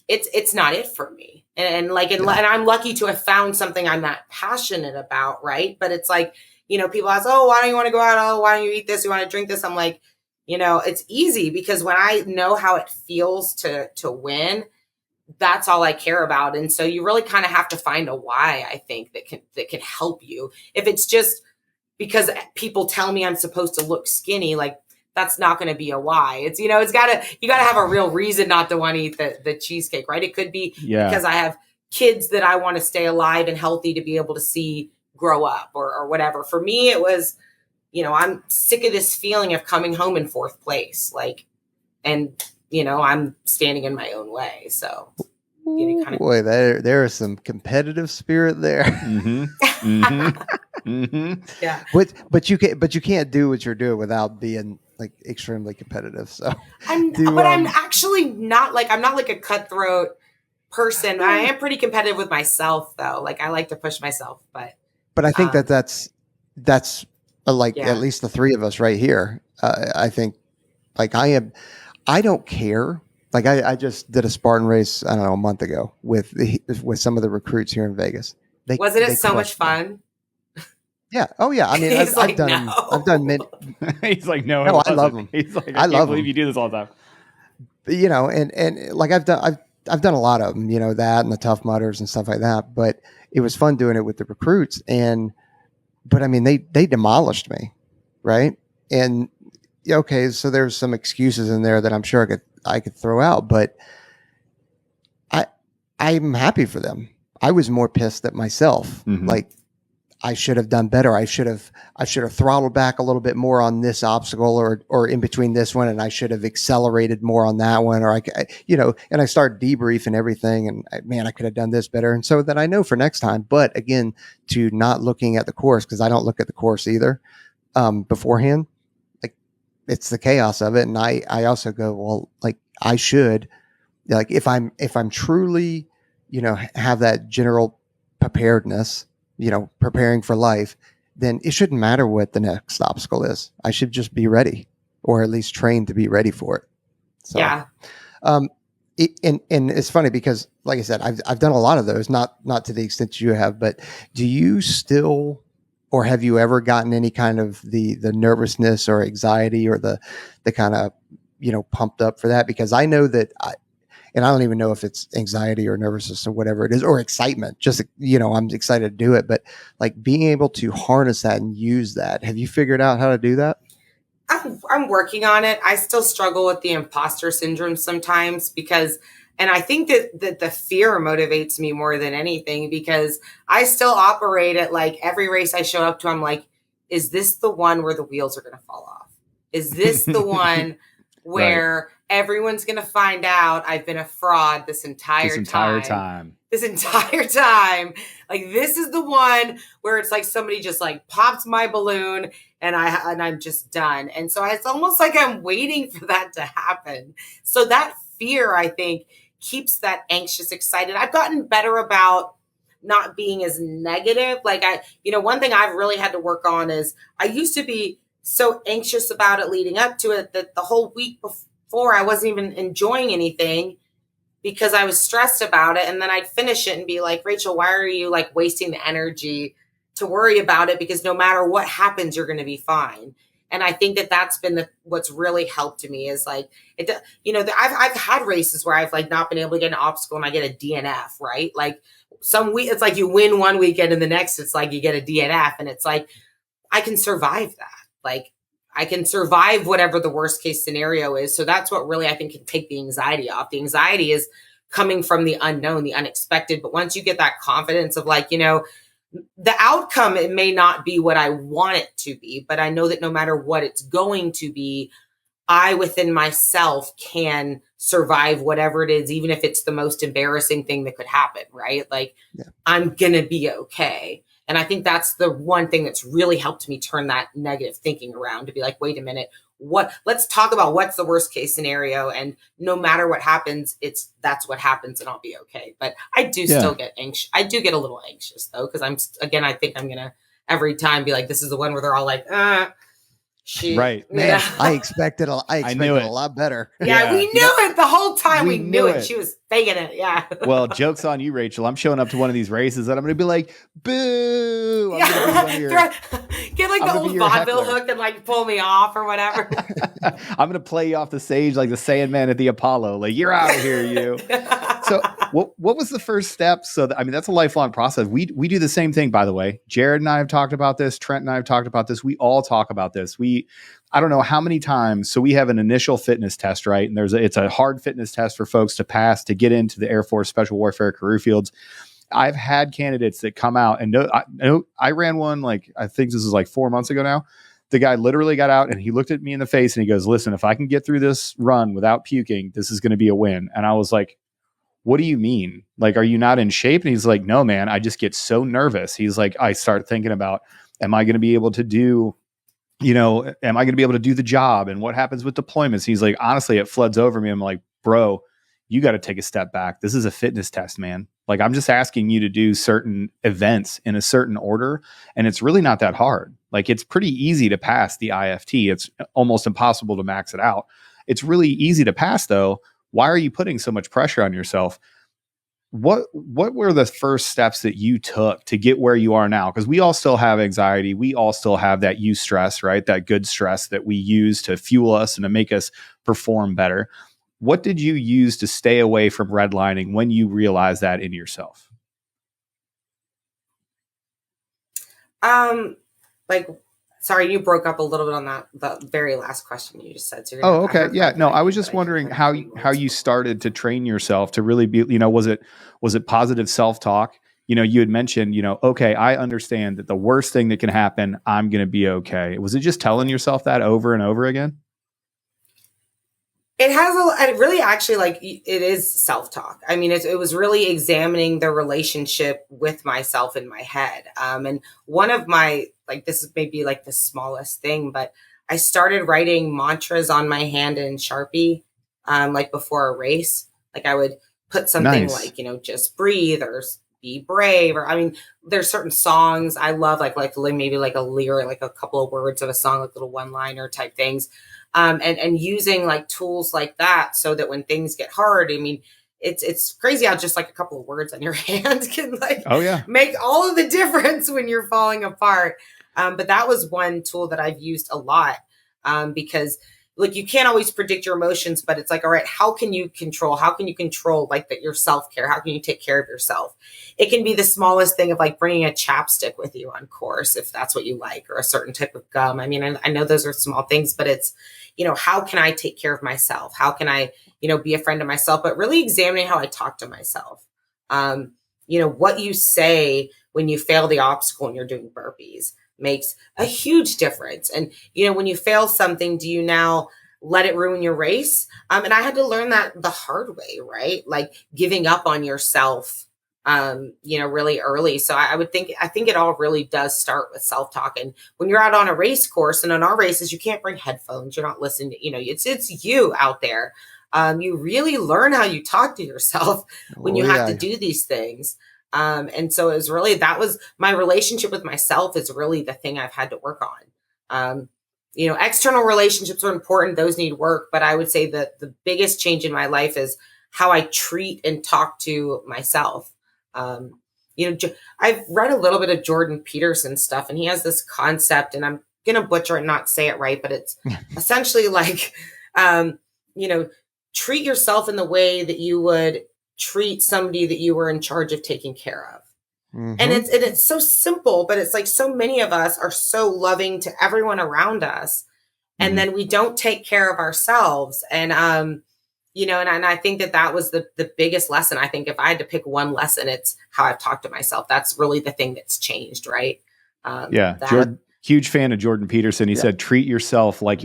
it's not it for me. And I'm lucky to have found something I'm not passionate about. Right. But it's like, you know, people ask, oh, why don't you want to go out? Oh, why don't you eat this? You want to drink this? I'm like, you know, it's easy because when I know how it feels to win, that's all I care about. And so you really kind of have to find a why, I think, that can help you. If it's just because people tell me I'm supposed to look skinny, like that's not going to be a why. It's, you know, you got to have a real reason not to want to eat the cheesecake, right? It could be because I have kids that I want to stay alive and healthy to be able to see grow up or whatever. For me, it was, you know, I'm sick of this feeling of coming home in 4th place. Like, and, you know, I'm standing in my own way. So, you know, boy, there is some competitive spirit there. Yeah. But you can't do what you're doing without being like extremely competitive. So but I'm actually not like, I'm not like a cutthroat person. I am pretty competitive with myself though. Like I like to push myself, but I think that's like at least the three of us right here. I think like I don't care. Like I just did a Spartan race, I don't know, a month ago with some of the recruits here in Vegas. Wasn't it they so much crushed me. fun? Yeah. Oh yeah. I mean, I've done many. He's like, no, No, it I love wasn't. them. He's like, I can't love believe them. you do this all the time. You know, and like I've done a lot of them, you know, that and the Tough Mudders and stuff like that. But it was fun doing it with the recruits. But I mean, they demolished me, right? And okay, so there's some excuses in there that I'm sure I could throw out, but I'm happy for them. I was more pissed at myself. Mhm. Like I should have done better. I should have throttled back a little bit more on this obstacle or in between this one. And I should have accelerated more on that one. Or you know, and I start debriefing everything and man, I could have done this better. And so that I know for next time, but again, to not looking at the course, cause I don't look at the course either, beforehand, like it's the chaos of it. And I also go, well, like I should, like if I'm truly, you know, have that general preparedness, you know, preparing for life, then it shouldn't matter what the next obstacle is. I should just be ready, or at least trained to be ready for it. So, Yeah. and it's funny because, like I said, I've done a lot of those, not to the extent you have, but do you still, or have you ever gotten any kind of the nervousness or anxiety or the kind of, you know, pumped up for that? Because I know that and I don't even know if it's anxiety or nervousness or whatever it is, or excitement. Just, you know, I'm excited to do it, but like being able to harness that and use that. Have you figured out how to do that? I'm working on it. I still struggle with the imposter syndrome sometimes because, and I think that the fear motivates me more than anything because I still operate at like every race I show up to, I'm like, is this the one where the wheels are going to fall off? Is this the one where everyone's going to find out I've been a fraud this entire time? This entire time. Like, this is the one where it's like somebody just like pops my balloon and I'm just done. And so it's almost like I'm waiting for that to happen. So that fear, I think, keeps that anxious, excited. I've gotten better about not being as negative. Like one thing I've really had to work on is I used to be so anxious about it leading up to it that the whole week before I wasn't even enjoying anything because I was stressed about it. And then I'd finish it and be like, Rachel, why are you like wasting the energy to worry about it? Because no matter what happens, you're going to be fine. And I think that that's been what's really helped me is like, I've had races where I've like not been able to get an obstacle and I get a DNF, right? Like some week, it's like you win one weekend and the next it's like you get a DNF and it's like, I can survive that. Like I can survive whatever the worst case scenario is. So that's what really I think can take the anxiety off. The anxiety is coming from the unknown, the unexpected. But once you get that confidence of like, the outcome, it may not be what I want it to be, but I know that no matter what it's going to be, I within myself can survive whatever it is, even if it's the most embarrassing thing that could happen, right? Like I'm going to be okay. And I think that's the one thing that's really helped me turn that negative thinking around to be like, wait a minute, let's talk about what's the worst case scenario. And no matter what happens, that's what happens and I'll be okay. But I do still get anxious. I do get a little anxious though. Cause I think I'm going to every time be like, this is the one where they're all like, right. Man, I expected a lot better. Yeah, we knew it the whole time. We knew it. She was faking it. Yeah. Well, joke's on you, Rachel. I'm showing up to one of these races and I'm going to be like, boo. Get like the old vaudeville hook and like pull me off or whatever. I'm going to play you off the stage like the Sandman at the Apollo. Like, you're out of here, you. So what was the first step? So that's a lifelong process. We do the same thing, by the way. Jared and I have talked about this. Trent and I have talked about this. We all talk about this. I don't know how many times. So we have an initial fitness test, right? And it's a hard fitness test for folks to pass to get into the Air Force Special Warfare career fields. I've had candidates that come out and I ran one, like, I think this is like 4 months ago now. The guy literally got out and he looked at me in the face and he goes, listen, if I can get through this run without puking, this is going to be a win. And I was like, what do you mean? Like, are you not in shape? And he's like, no, man, I just get so nervous. He's like, I start thinking about, am I going to be able to do am I going to be able to do the job? And what happens with deployments? He's like, honestly, it floods over me. I'm like, bro, you got to take a step back. This is a fitness test, man. Like, I'm just asking you to do certain events in a certain order. And it's really not that hard. Like, it's pretty easy to pass the IFT. It's almost impossible to max it out. It's really easy to pass, though. Why are you putting so much pressure on yourself? What were the first steps that you took to get where you are now? Because we all still have anxiety. We all still have that eustress, right? That good stress that we use to fuel us and to make us perform better. What did you use to stay away from redlining when you realized that in yourself? Like, sorry, you broke up a little bit on the very last question you just said. So oh, okay. Yeah. No, I was just wondering how you started to train yourself to really be, was it positive self-talk? You had mentioned, okay, I understand that the worst thing that can happen, I'm going to be okay. Was it just telling yourself that over and over again? It really actually, like, it is self-talk. I mean, it was really examining the relationship with myself in my head. And one of my, like, this is maybe like the smallest thing, but I started writing mantras on my hand in Sharpie, like before a race. Like, I would put something like, just breathe or be brave. Or, I mean, there's certain songs I love, like maybe like a lyric, like a couple of words of a song, like little one-liner type things. And using like tools like that so that when things get hard, I mean, it's crazy how just like a couple of words on your hand can like make all of the difference when you're falling apart. But that was one tool that I've used a lot, because look, you can't always predict your emotions, but it's like, all right, how can you control like that, your self-care? How can you take care of yourself? It can be the smallest thing of like bringing a chapstick with you on course, if that's what you like, or a certain type of gum. I mean, I know those are small things, but it's, how can I take care of myself? How can I, be a friend to myself, but really examining how I talk to myself. What you say when you fail the obstacle and you're doing burpees makes a huge difference. And, when you fail something, do you now let it ruin your race? And I had to learn that the hard way, right? Like giving up on yourself, really early. So I think it all really does start with self-talk. And when you're out on a race course and on our races, you can't bring headphones. You're not listening to, it's you out there. You really learn how you talk to yourself when you have to do these things. And so it was really, that was my relationship with myself is really the thing I've had to work on. External relationships are important. Those need work. But I would say that the biggest change in my life is how I treat and talk to myself. I've read a little bit of Jordan Peterson's stuff, and he has this concept, and I'm going to butcher it and not say it right, but it's essentially like, treat yourself in the way that you would treat somebody that you were in charge of taking care of. Mm-hmm. And it's so simple, but it's like so many of us are so loving to everyone around us. And then we don't take care of ourselves. And, and I think that was the biggest lesson. I think if I had to pick one lesson, it's how I've talked to myself. That's really the thing that's changed. Right. Huge fan of Jordan Peterson. He said, treat yourself like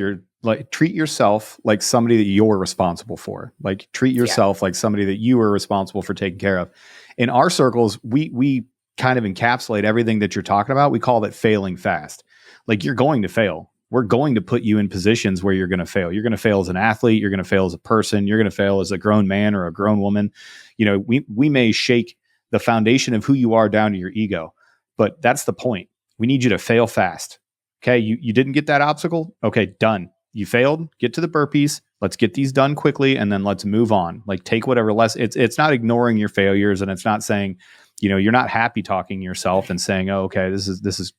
somebody that you're responsible for. Like treat yourself like somebody that you are responsible for taking care of. In our circles, we kind of encapsulate everything that you're talking about. We call it failing fast. Like you're going to fail. We're going to put you in positions where you're going to fail. You're going to fail as an athlete. You're going to fail as a person. You're going to fail as a grown man or a grown woman. We may shake the foundation of who you are down to your ego, but that's the point. We need you to fail fast. Okay. You didn't get that obstacle. Okay. Done. You failed. Get to the burpees. Let's get these done quickly. And then let's move on. Like take whatever less it's not ignoring your failures. And it's not saying, you're not happy talking to yourself and saying, oh, okay, this is,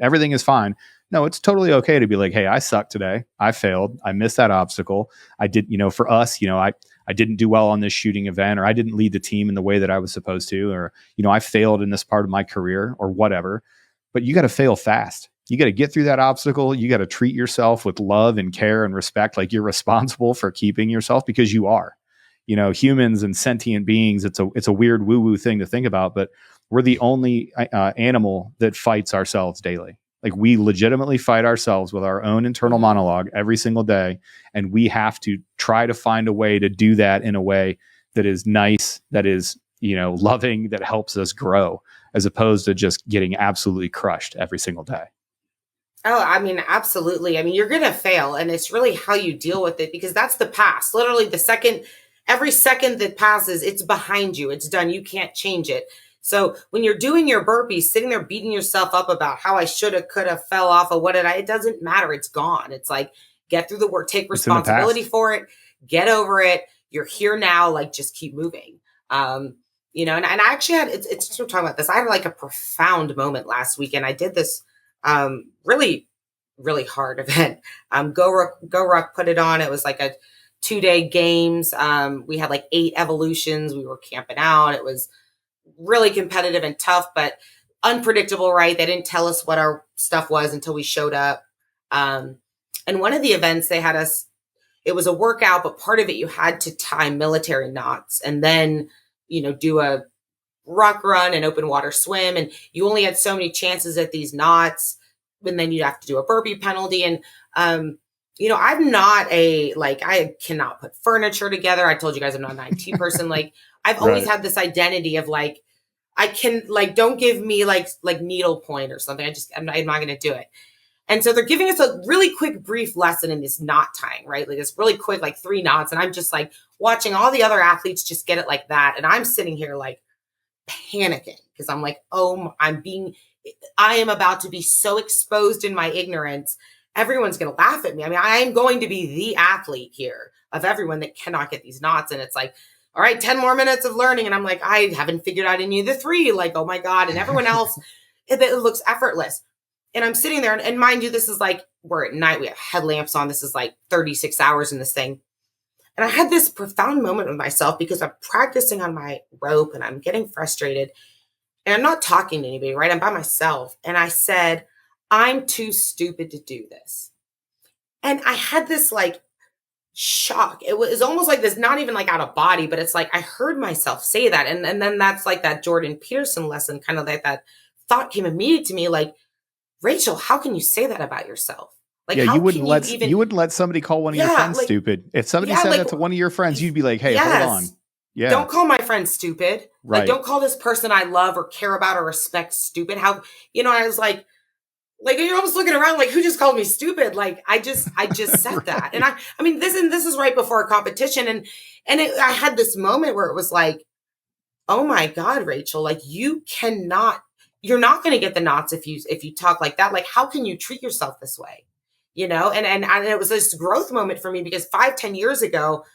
everything is fine. No, it's totally okay to be like, hey, I sucked today. I failed. I missed that obstacle. I did, for us, I didn't do well on this shooting event, or I didn't lead the team in the way that I was supposed to, or, I failed in this part of my career or whatever, but you got to fail fast. You got to get through that obstacle. You got to treat yourself with love and care and respect. Like you're responsible for keeping yourself, because you are, humans and sentient beings. It's a weird woo-woo thing to think about, but we're the only animal that fights ourselves daily. Like we legitimately fight ourselves with our own internal monologue every single day. And we have to try to find a way to do that in a way that is nice, that is, loving, that helps us grow, as opposed to just getting absolutely crushed every single day. Oh, I mean, absolutely. I mean, you're going to fail, and it's really how you deal with it, because that's the past. Literally, every second that passes, it's behind you. It's done. You can't change it. So when you're doing your burpees, sitting there beating yourself up about how I should have, could have, fell off, or it doesn't matter. It's gone. It's like, get through the work, take It's in the responsibility past. for it, get over it. You're here now. Like, just keep moving. And I actually it's still talking about this. I had like a profound moment last week, and I did this really, really hard event. Go Ruck put it on. It was like a 2-day games. We had like 8 evolutions. We were camping out. It was really competitive and tough, but unpredictable, right? They didn't tell us what our stuff was until we showed up. And one of the events they had us, it was a workout, but part of it, you had to tie military knots and then, do a ruck run and open water swim. And you only had so many chances at these knots. And then you'd have to do a burpee penalty. And, I'm not I cannot put furniture together. I told you guys I'm not an IT person. Like, I've always had this identity of like, I can, like, don't give me like needlepoint or something. I'm not going to do it. And so they're giving us a really quick, brief lesson in this knot tying, right? Like, it's really quick, like 3 knots. And I'm just like watching all the other athletes just get it like that. And I'm sitting here like panicking because I'm like, oh, I am about to be so exposed in my ignorance. Everyone's going to laugh at me. I mean, I am going to be the athlete here of everyone that cannot get these knots. And it's like, all right, 10 more minutes of learning. And I'm like, I haven't figured out any of the 3. Like, oh my God. And everyone else, it looks effortless. And I'm sitting there, and mind you, this is like, we're at night, we have headlamps on. This is like 36 hours in this thing. And I had this profound moment with myself because I'm practicing on my rope and I'm getting frustrated. And I'm not talking to anybody, right? I'm by myself. And I said, I'm too stupid to do this. And I had this like shock. It was almost like this, not even like out of body, but it's like I heard myself say that. And then that's like that Jordan Peterson lesson, kind of like that thought came immediately to me, like, Rachel, how can you say that about yourself? Like, Yeah, how you wouldn't can you let even? you wouldn't let somebody call one of your friends Like, stupid. If somebody said that to one of your friends, you'd be like, "Hey, hold on." yes, Yeah, don't call my friend stupid. Like, right. don't call this person I love or care about or respect stupid. How, I was like you're almost looking around like, who just called me stupid? Like, I just said that. And I mean, this is right before a competition. And I had this moment where it was like, oh my God, Rachel, like, you're not going to get the knots if you talk like that. Like, how can you treat yourself this way? And it was this growth moment for me, because 5-10 years ago,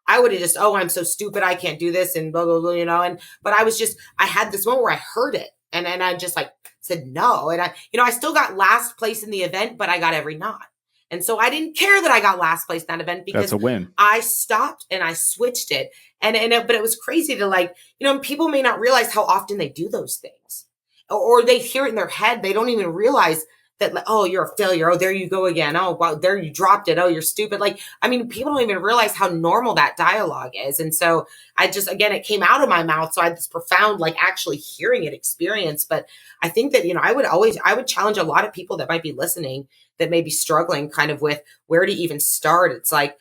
I would have just, oh, I'm so stupid, I can't do this, and blah, blah, blah, and, but I had this moment where I heard it, and I just like said no. And I still got last place in the event, but I got every knot. And so I didn't care that I got last place in that event, That's because a win. I stopped and I switched it. But it was crazy to, like, people may not realize how often they do those things, or they hear it in their head. They don't even realize that, like, oh, you're a failure. Oh, there you go again. Oh, wow, there you dropped it. Oh, you're stupid. Like, I mean, people don't even realize how normal that dialogue is. And so again, it came out of my mouth. So I had this profound, like, actually hearing it experience. But I think that, I would challenge a lot of people that might be listening that may be struggling kind of with where to even start. It's like,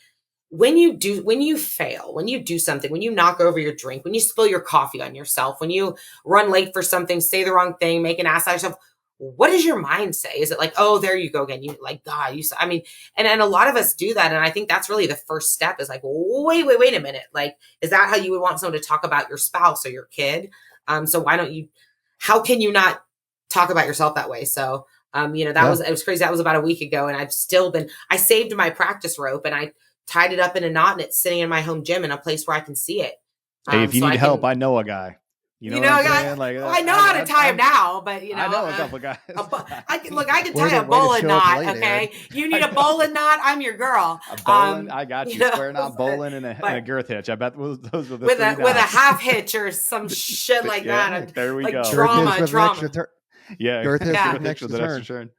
when you fail, when you do something, when you knock over your drink, when you spill your coffee on yourself, when you run late for something, say the wrong thing, make an ass out of yourself, what does your mind say? Is it like, oh, there you go again? You like, God, I mean, and a lot of us do that. And I think that's really the first step, is like, wait a minute. Like, is that how you would want someone to talk about your spouse or your kid? So how can you not talk about yourself that way? So, it was crazy. That was about a week ago. And I saved my practice rope, and I tied it up in a knot, and it's sitting in my home gym in a place where I can see it. Hey, if you need help, I know a guy. You know what I'm saying? Like, I know how to tie him now, but I know a couple guys. I can tie a bowling knot. Okay, you need a bowling knot. I'm your girl. A bowling, I got you. Square knot, bowling, and a girth hitch. I bet those were the with a half hitch or some shit like that. There we go. Trauma. Yeah, girth hitch with an extra turn.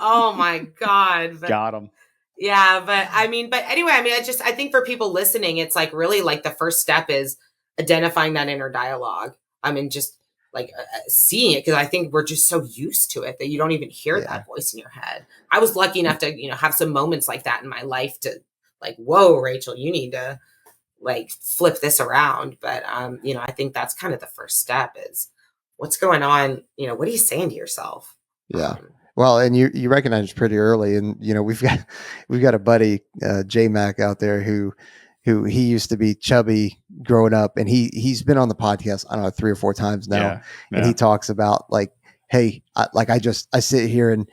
Oh my God. Got him. Yeah, but anyway, I think for people listening, it's like, really, like, the first step is identifying that inner dialogue. I mean, just like seeing it, because I think we're just so used to it that you don't even hear that voice in your head. I was lucky enough to, have some moments like that in my life to, like, whoa, Rachel, you need to, like, flip this around. But, I think that's kind of the first step, is what's going on. What are you saying to yourself? Yeah. Well, and you recognize pretty early, and we've got a buddy, J Mac out there who he used to be chubby growing up, and he's been on the podcast, I don't know, 3 or 4 times now, Yeah. and he talks about like, hey, I sit here and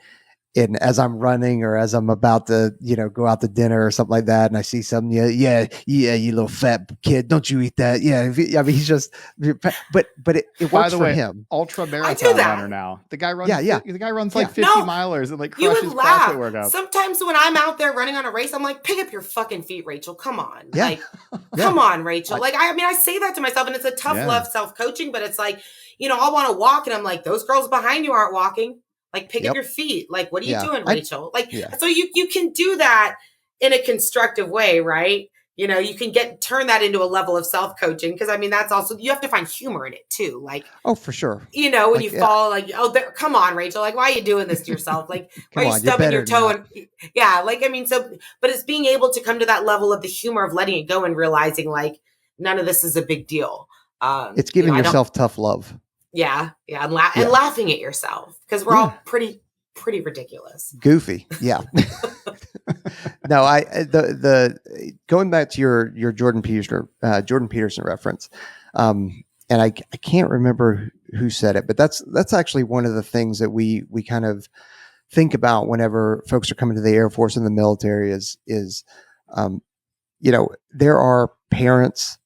as I'm running or as I'm about to, go out to dinner or something like that, and I see something, yeah, you little fat kid, don't you eat that? Yeah, I mean, he's just, but it By works the for way, him. ultra I do marathon that. runner now. The guy runs. Yeah. The guy runs Yeah. like 50 No, milers and like You crushes would CrossFit laugh. workouts. Sometimes when I'm out there running on a race, I'm like, pick up your fucking feet, Rachel. Come on. Yeah. Like, Yeah. come on, Rachel. Like, I mean, I say that to myself, and it's a tough love self-coaching, but it's like, I'll want to walk, and I'm like, those girls behind you aren't walking. Like, pick up your feet. Like, what are you doing, Rachel? So you can do that in a constructive way, right? You can turn that into a level of self-coaching, because I mean, that's also, you have to find humor in it too. Like, oh, for sure. when like, you fall, like, come on, Rachel, like, why are you doing this to yourself? Like, why are you stubbing your toe? And like, I mean, but it's being able to come to that level of the humor of letting it go and realizing like none of this is a big deal. It's giving yourself tough love. Yeah. And laughing at yourself, because we're all pretty ridiculous. Goofy. Yeah. No, the going back to your Jordan Peterson reference, and I can't remember who said it, but that's actually one of the things that we kind of think about whenever folks are coming to the Air Force and the military is there are parents,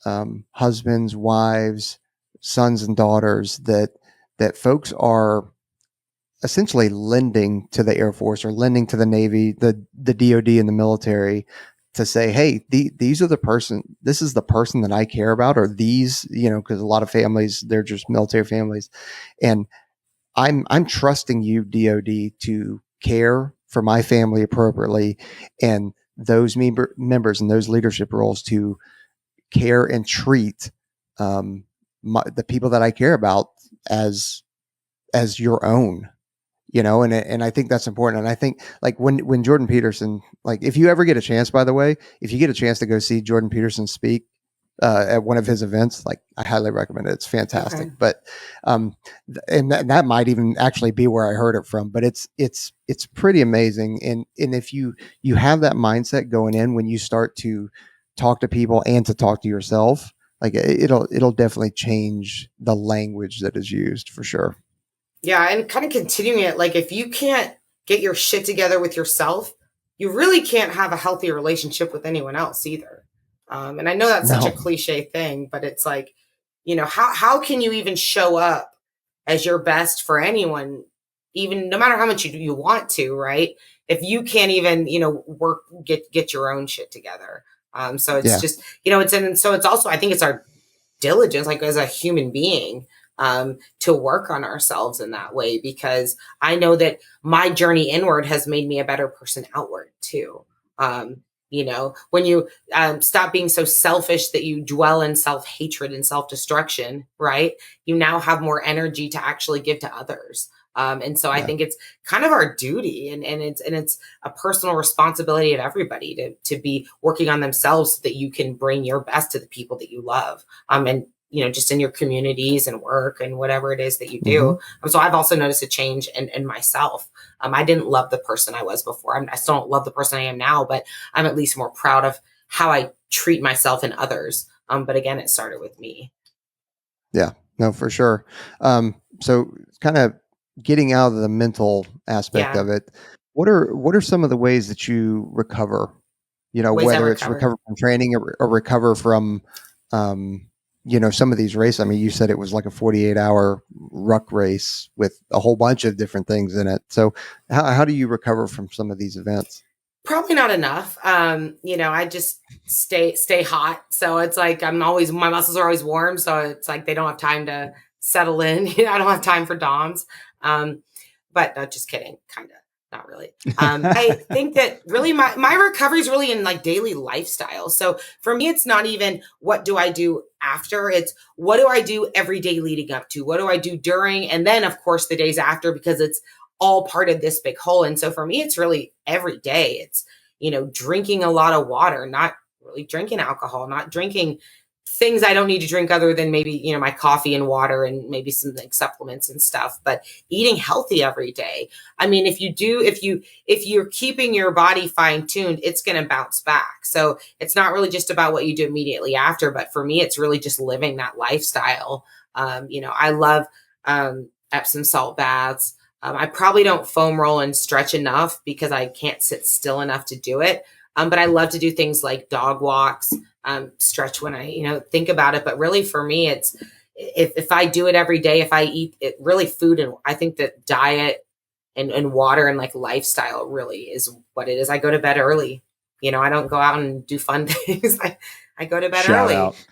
husbands, wives, sons and daughters that folks are essentially lending to the Air Force or lending to the Navy, the DoD and the military, to say, hey, this is the person that I care about, or these, because a lot of families, they're just military families. And I'm trusting you, DoD, to care for my family appropriately, and those members and those leadership roles to care and treat the people that I care about as your own. And I think that's important. And I think like when Jordan Peterson, like if you ever get a chance, by the way, if you get a chance to go see Jordan Peterson speak at one of his events, like I highly recommend it. It's fantastic. Okay. But and that might even actually be where I heard it from. But it's pretty amazing. And if you have that mindset going in when you start to talk to people and to talk to yourself, like it'll definitely change the language that is used for sure. Yeah, and kind of continuing it, like if you can't get your shit together with yourself, you really can't have a healthy relationship with anyone else either. And I know that's such a cliche thing, but it's like, how can you even show up as your best for anyone, even no matter how much you want to, right? If you can't even, get your own shit together. So it's just, so it's also, I think it's our diligence, like as a human being, to work on ourselves in that way, because I know that my journey inward has made me a better person outward too. When you stop being so selfish that you dwell in self-hatred and self-destruction, right? You now have more energy to actually give to others. And so I think it's kind of our duty and it's a personal responsibility of everybody to be working on themselves so that you can bring your best to the people that you love. And just in your communities and work and whatever it is that you do. Mm-hmm. So I've also noticed a change in myself. I didn't love the person I was before. I still don't love the person I am now, but I'm at least more proud of how I treat myself and others. But again, it started with me. Yeah, no, for sure. So kind of getting out of the mental aspect of it, what are some of the ways that you recover? Whether it's recover from training or recover from, some of these races. I mean, you said it was like a 48-hour ruck race with a whole bunch of different things in it. So how do you recover from some of these events? Probably not enough. I just stay hot. So it's like my muscles are always warm. So it's like they don't have time to settle in. I don't have time for DOMs. But no, just kidding. Kind of. Not really. I think that really my recovery is really in like daily lifestyle. So for me, it's not even what do I do after, it's what do I do every day leading up to, what do I do during, and then of course the days after, because it's all part of this big whole. And so for me, it's really every day. It's, drinking a lot of water, not really drinking alcohol, not drinking things I don't need to drink other than maybe, you know, my coffee and water and maybe some like supplements and stuff, but eating healthy every day. I mean, if you're keeping your body fine tuned, it's going to bounce back. So it's not really just about what you do immediately after, but for me, it's really just living that lifestyle. You know, I love Epsom salt baths. I probably don't foam roll and stretch enough because I can't sit still enough to do it. But I love to do things like dog walks, stretch when I, you know, think about it. But really for me, it's, if I do it every day, if I eat it, really food, and I think that diet and water and like lifestyle really is what it is. I go to bed early. You know, I don't go out and do fun things. I go to bed Shout early. out.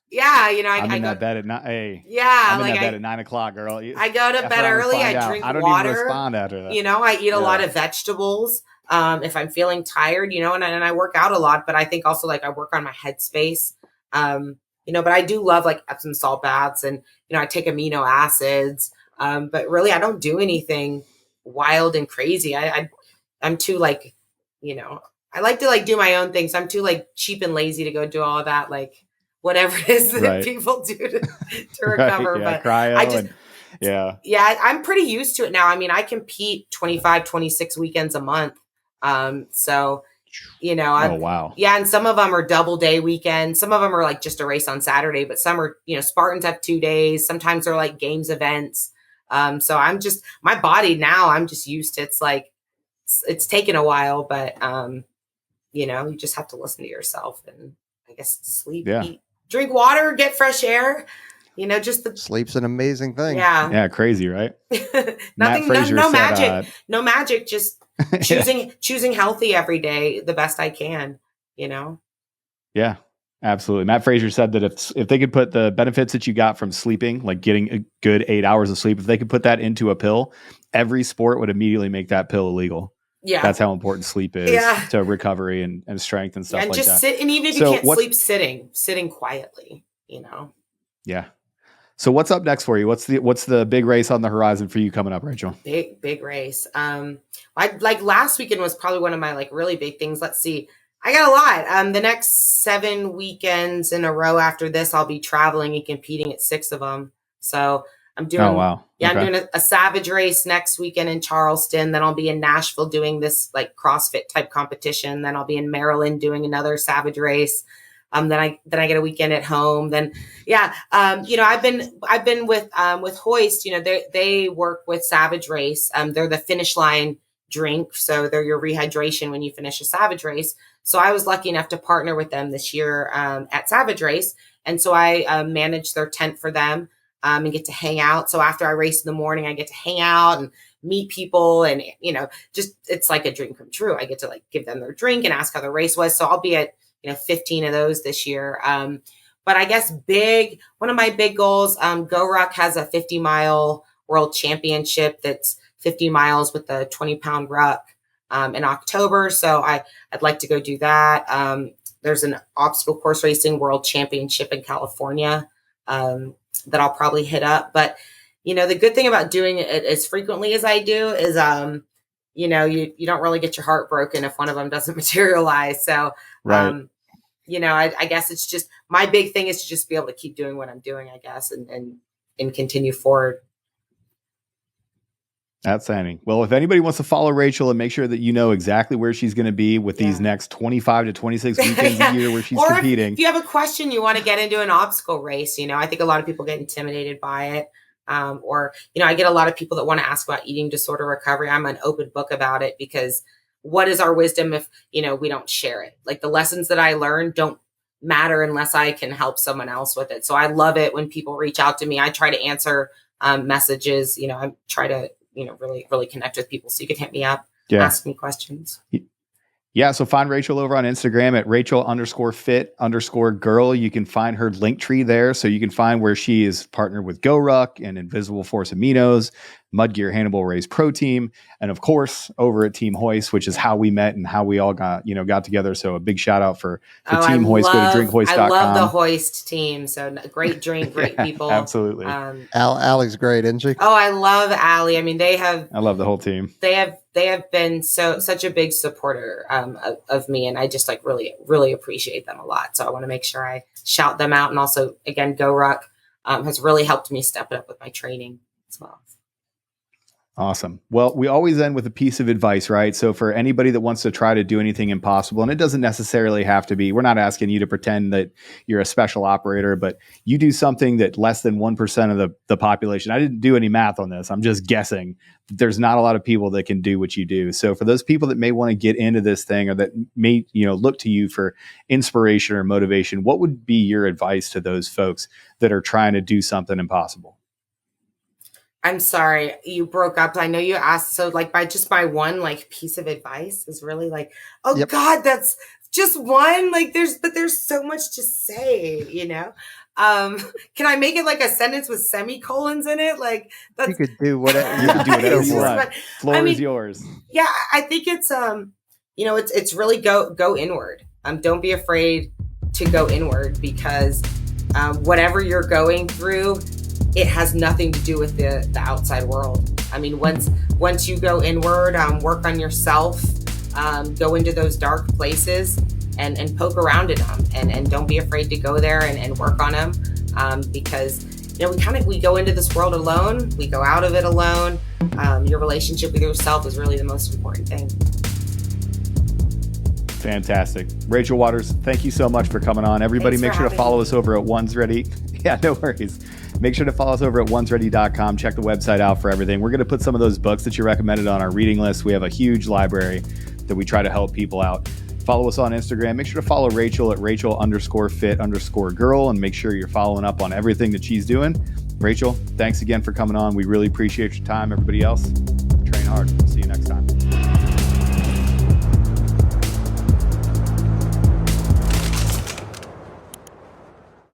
Yeah, you know, I'm I in go that bed at night. Hey, yeah, I'm in like that bed at 9 o'clock, girl. I go to That's bed what I always early. find I out. drink I don't water. even respond after that. You know, I eat a Yeah. lot of vegetables. If I'm feeling tired, you know, and I work out a lot, but I think also like I work on my headspace. You know, but I do love like Epsom salt baths, and, you know, I take amino acids. But really I don't do anything wild and crazy. I'm too like, you know, I like to like do my own things. I'm too like cheap and lazy to go do all of that, like whatever it is that Right. people do to Right, recover. yeah, But cryo I just, and yeah. yeah, I'm pretty used to it now. I mean, I compete 25, 26 weekends a month. So, you know, Oh wow. yeah, and some of them are double day weekends. Some of them are like just a race on Saturday, but some are, you know, Spartans have 2 days. Sometimes they're like games events. So I'm just, my body now, I'm just used to, it's like, it's taken a while, but, you know, you just have to listen to yourself and I guess sleep, Yeah. eat, drink water, get fresh air, you know, just the, Sleep's an amazing thing. yeah. Yeah, crazy, right? Nothing, Fraser no said, magic, no magic, just yeah. choosing healthy every day the best I can, you know? Yeah, absolutely. Matt Fraser said that if they could put the benefits that you got from sleeping, like getting a good 8 hours of sleep, if they could put that into a pill, every sport would immediately make that pill illegal. Yeah. That's how important sleep is Yeah. to recovery and strength and stuff And like just that. sit, and even if you So can't sleep, sitting quietly, you know? Yeah. So what's up next for you? What's the big race on the horizon for you coming up, Rachel? Big race. Like last weekend was probably one of my like really big things. Let's see. I got a lot. The next 7 weekends in a row after this, I'll be traveling and competing at 6 of them. So I'm doing, Oh wow. yeah, Okay. I'm doing a Savage race next weekend in Charleston. Then I'll be in Nashville doing this like CrossFit type competition. Then I'll be in Maryland doing another Savage race. Then I get a weekend at home. Then, yeah, you know, I've been with Hoist. You know, they work with Savage Race. They're the finish line drink, so they're your rehydration when you finish a Savage race. So I was lucky enough to partner with them this year at Savage Race, and so I manage their tent for them and get to hang out. So after I race in the morning, I get to hang out and meet people, and, you know, just it's like a dream come true. I get to like give them their drink and ask how the race was. So I'll be at, you know, 15 of those this year. But I guess one of my big goals, Go Ruck has a 50-mile world championship that's 50 miles with a 20-pound ruck in October. So I'd like to go do that. There's an obstacle course racing world championship in California that I'll probably hit up. But, you know, the good thing about doing it as frequently as I do is, you know, you don't really get your heart broken if one of them doesn't materialize. So, Right. you know, I guess it's just, my big thing is to just be able to keep doing what I'm doing, I guess, and continue forward. Outstanding. Well, if anybody wants to follow Rachel and make sure that you know exactly where she's going to be with these next 25 to 26 weekends a year where she's competing. If you have a question, you want to get into an obstacle race, you know, I think a lot of people get intimidated by it. Or, you know, I get a lot of people that want to ask about eating disorder recovery. I'm an open book about it, because what is our wisdom if, you know, we don't share it? Like the lessons that I learned don't matter unless I can help someone else with it. So I love it when people reach out to me. I try to answer messages, you know, I try to, you know, really, really connect with people. So you can hit me up, ask me questions. Yeah. So find Rachel over on Instagram at Rachel_fit_girl. You can find her link tree there. So you can find where she is partnered with Go Ruck and Invisible Force Aminos. Mud Gear Hannibal Race Pro Team, and of course over at Team Hoist, which is how we met and how we all got together. So a big shout out for Team Hoist. Go to drinkhoist.com. I love the Hoist team. So great drink, great people. Absolutely. Allie's great, isn't she? Oh, I love Allie. I mean, I love the whole team. They have been such a big supporter of me, and I just like really appreciate them a lot. So I want to make sure I shout them out, and also again, Go Ruck has really helped me step it up with my training as well. Awesome. Well, we always end with a piece of advice, right? So for anybody that wants to try to do anything impossible, and it doesn't necessarily have to be, we're not asking you to pretend that you're a special operator, but you do something that less than 1% of the population, I didn't do any math on this, I'm just guessing, there's not a lot of people that can do what you do. So for those people that may want to get into this thing, or that may, look to you for inspiration or motivation, what would be your advice to those folks that are trying to do something impossible? I'm sorry, you broke up. I know you asked. So like my one like piece of advice is really like, oh yep. God, that's just one. Like there's so much to say, Can I make it like a sentence with semicolons in it? Like that's, you could do whatever you want. Floor is yours. Yeah. I think it's, it's really go inward. Don't be afraid to go inward, because whatever you're going through, it has nothing to do with the outside world. I mean, once you go inward, work on yourself, go into those dark places and poke around in them, and don't be afraid to go there and work on them, because we go into this world alone, we go out of it alone. Your relationship with yourself is really the most important thing. Fantastic. Rachel Waters, thank you so much for coming on. Everybody, make sure to follow us over at One's Ready. Yeah, no worries. Make sure to follow us over at onesready.com. Check the website out for everything. We're going to put some of those books that you recommended on our reading list. We have a huge library that we try to help people out. Follow us on Instagram. Make sure to follow Rachel at Rachel_fit_girl, and make sure you're following up on everything that she's doing. Rachel, thanks again for coming on. We really appreciate your time. Everybody else, train hard. See you next time.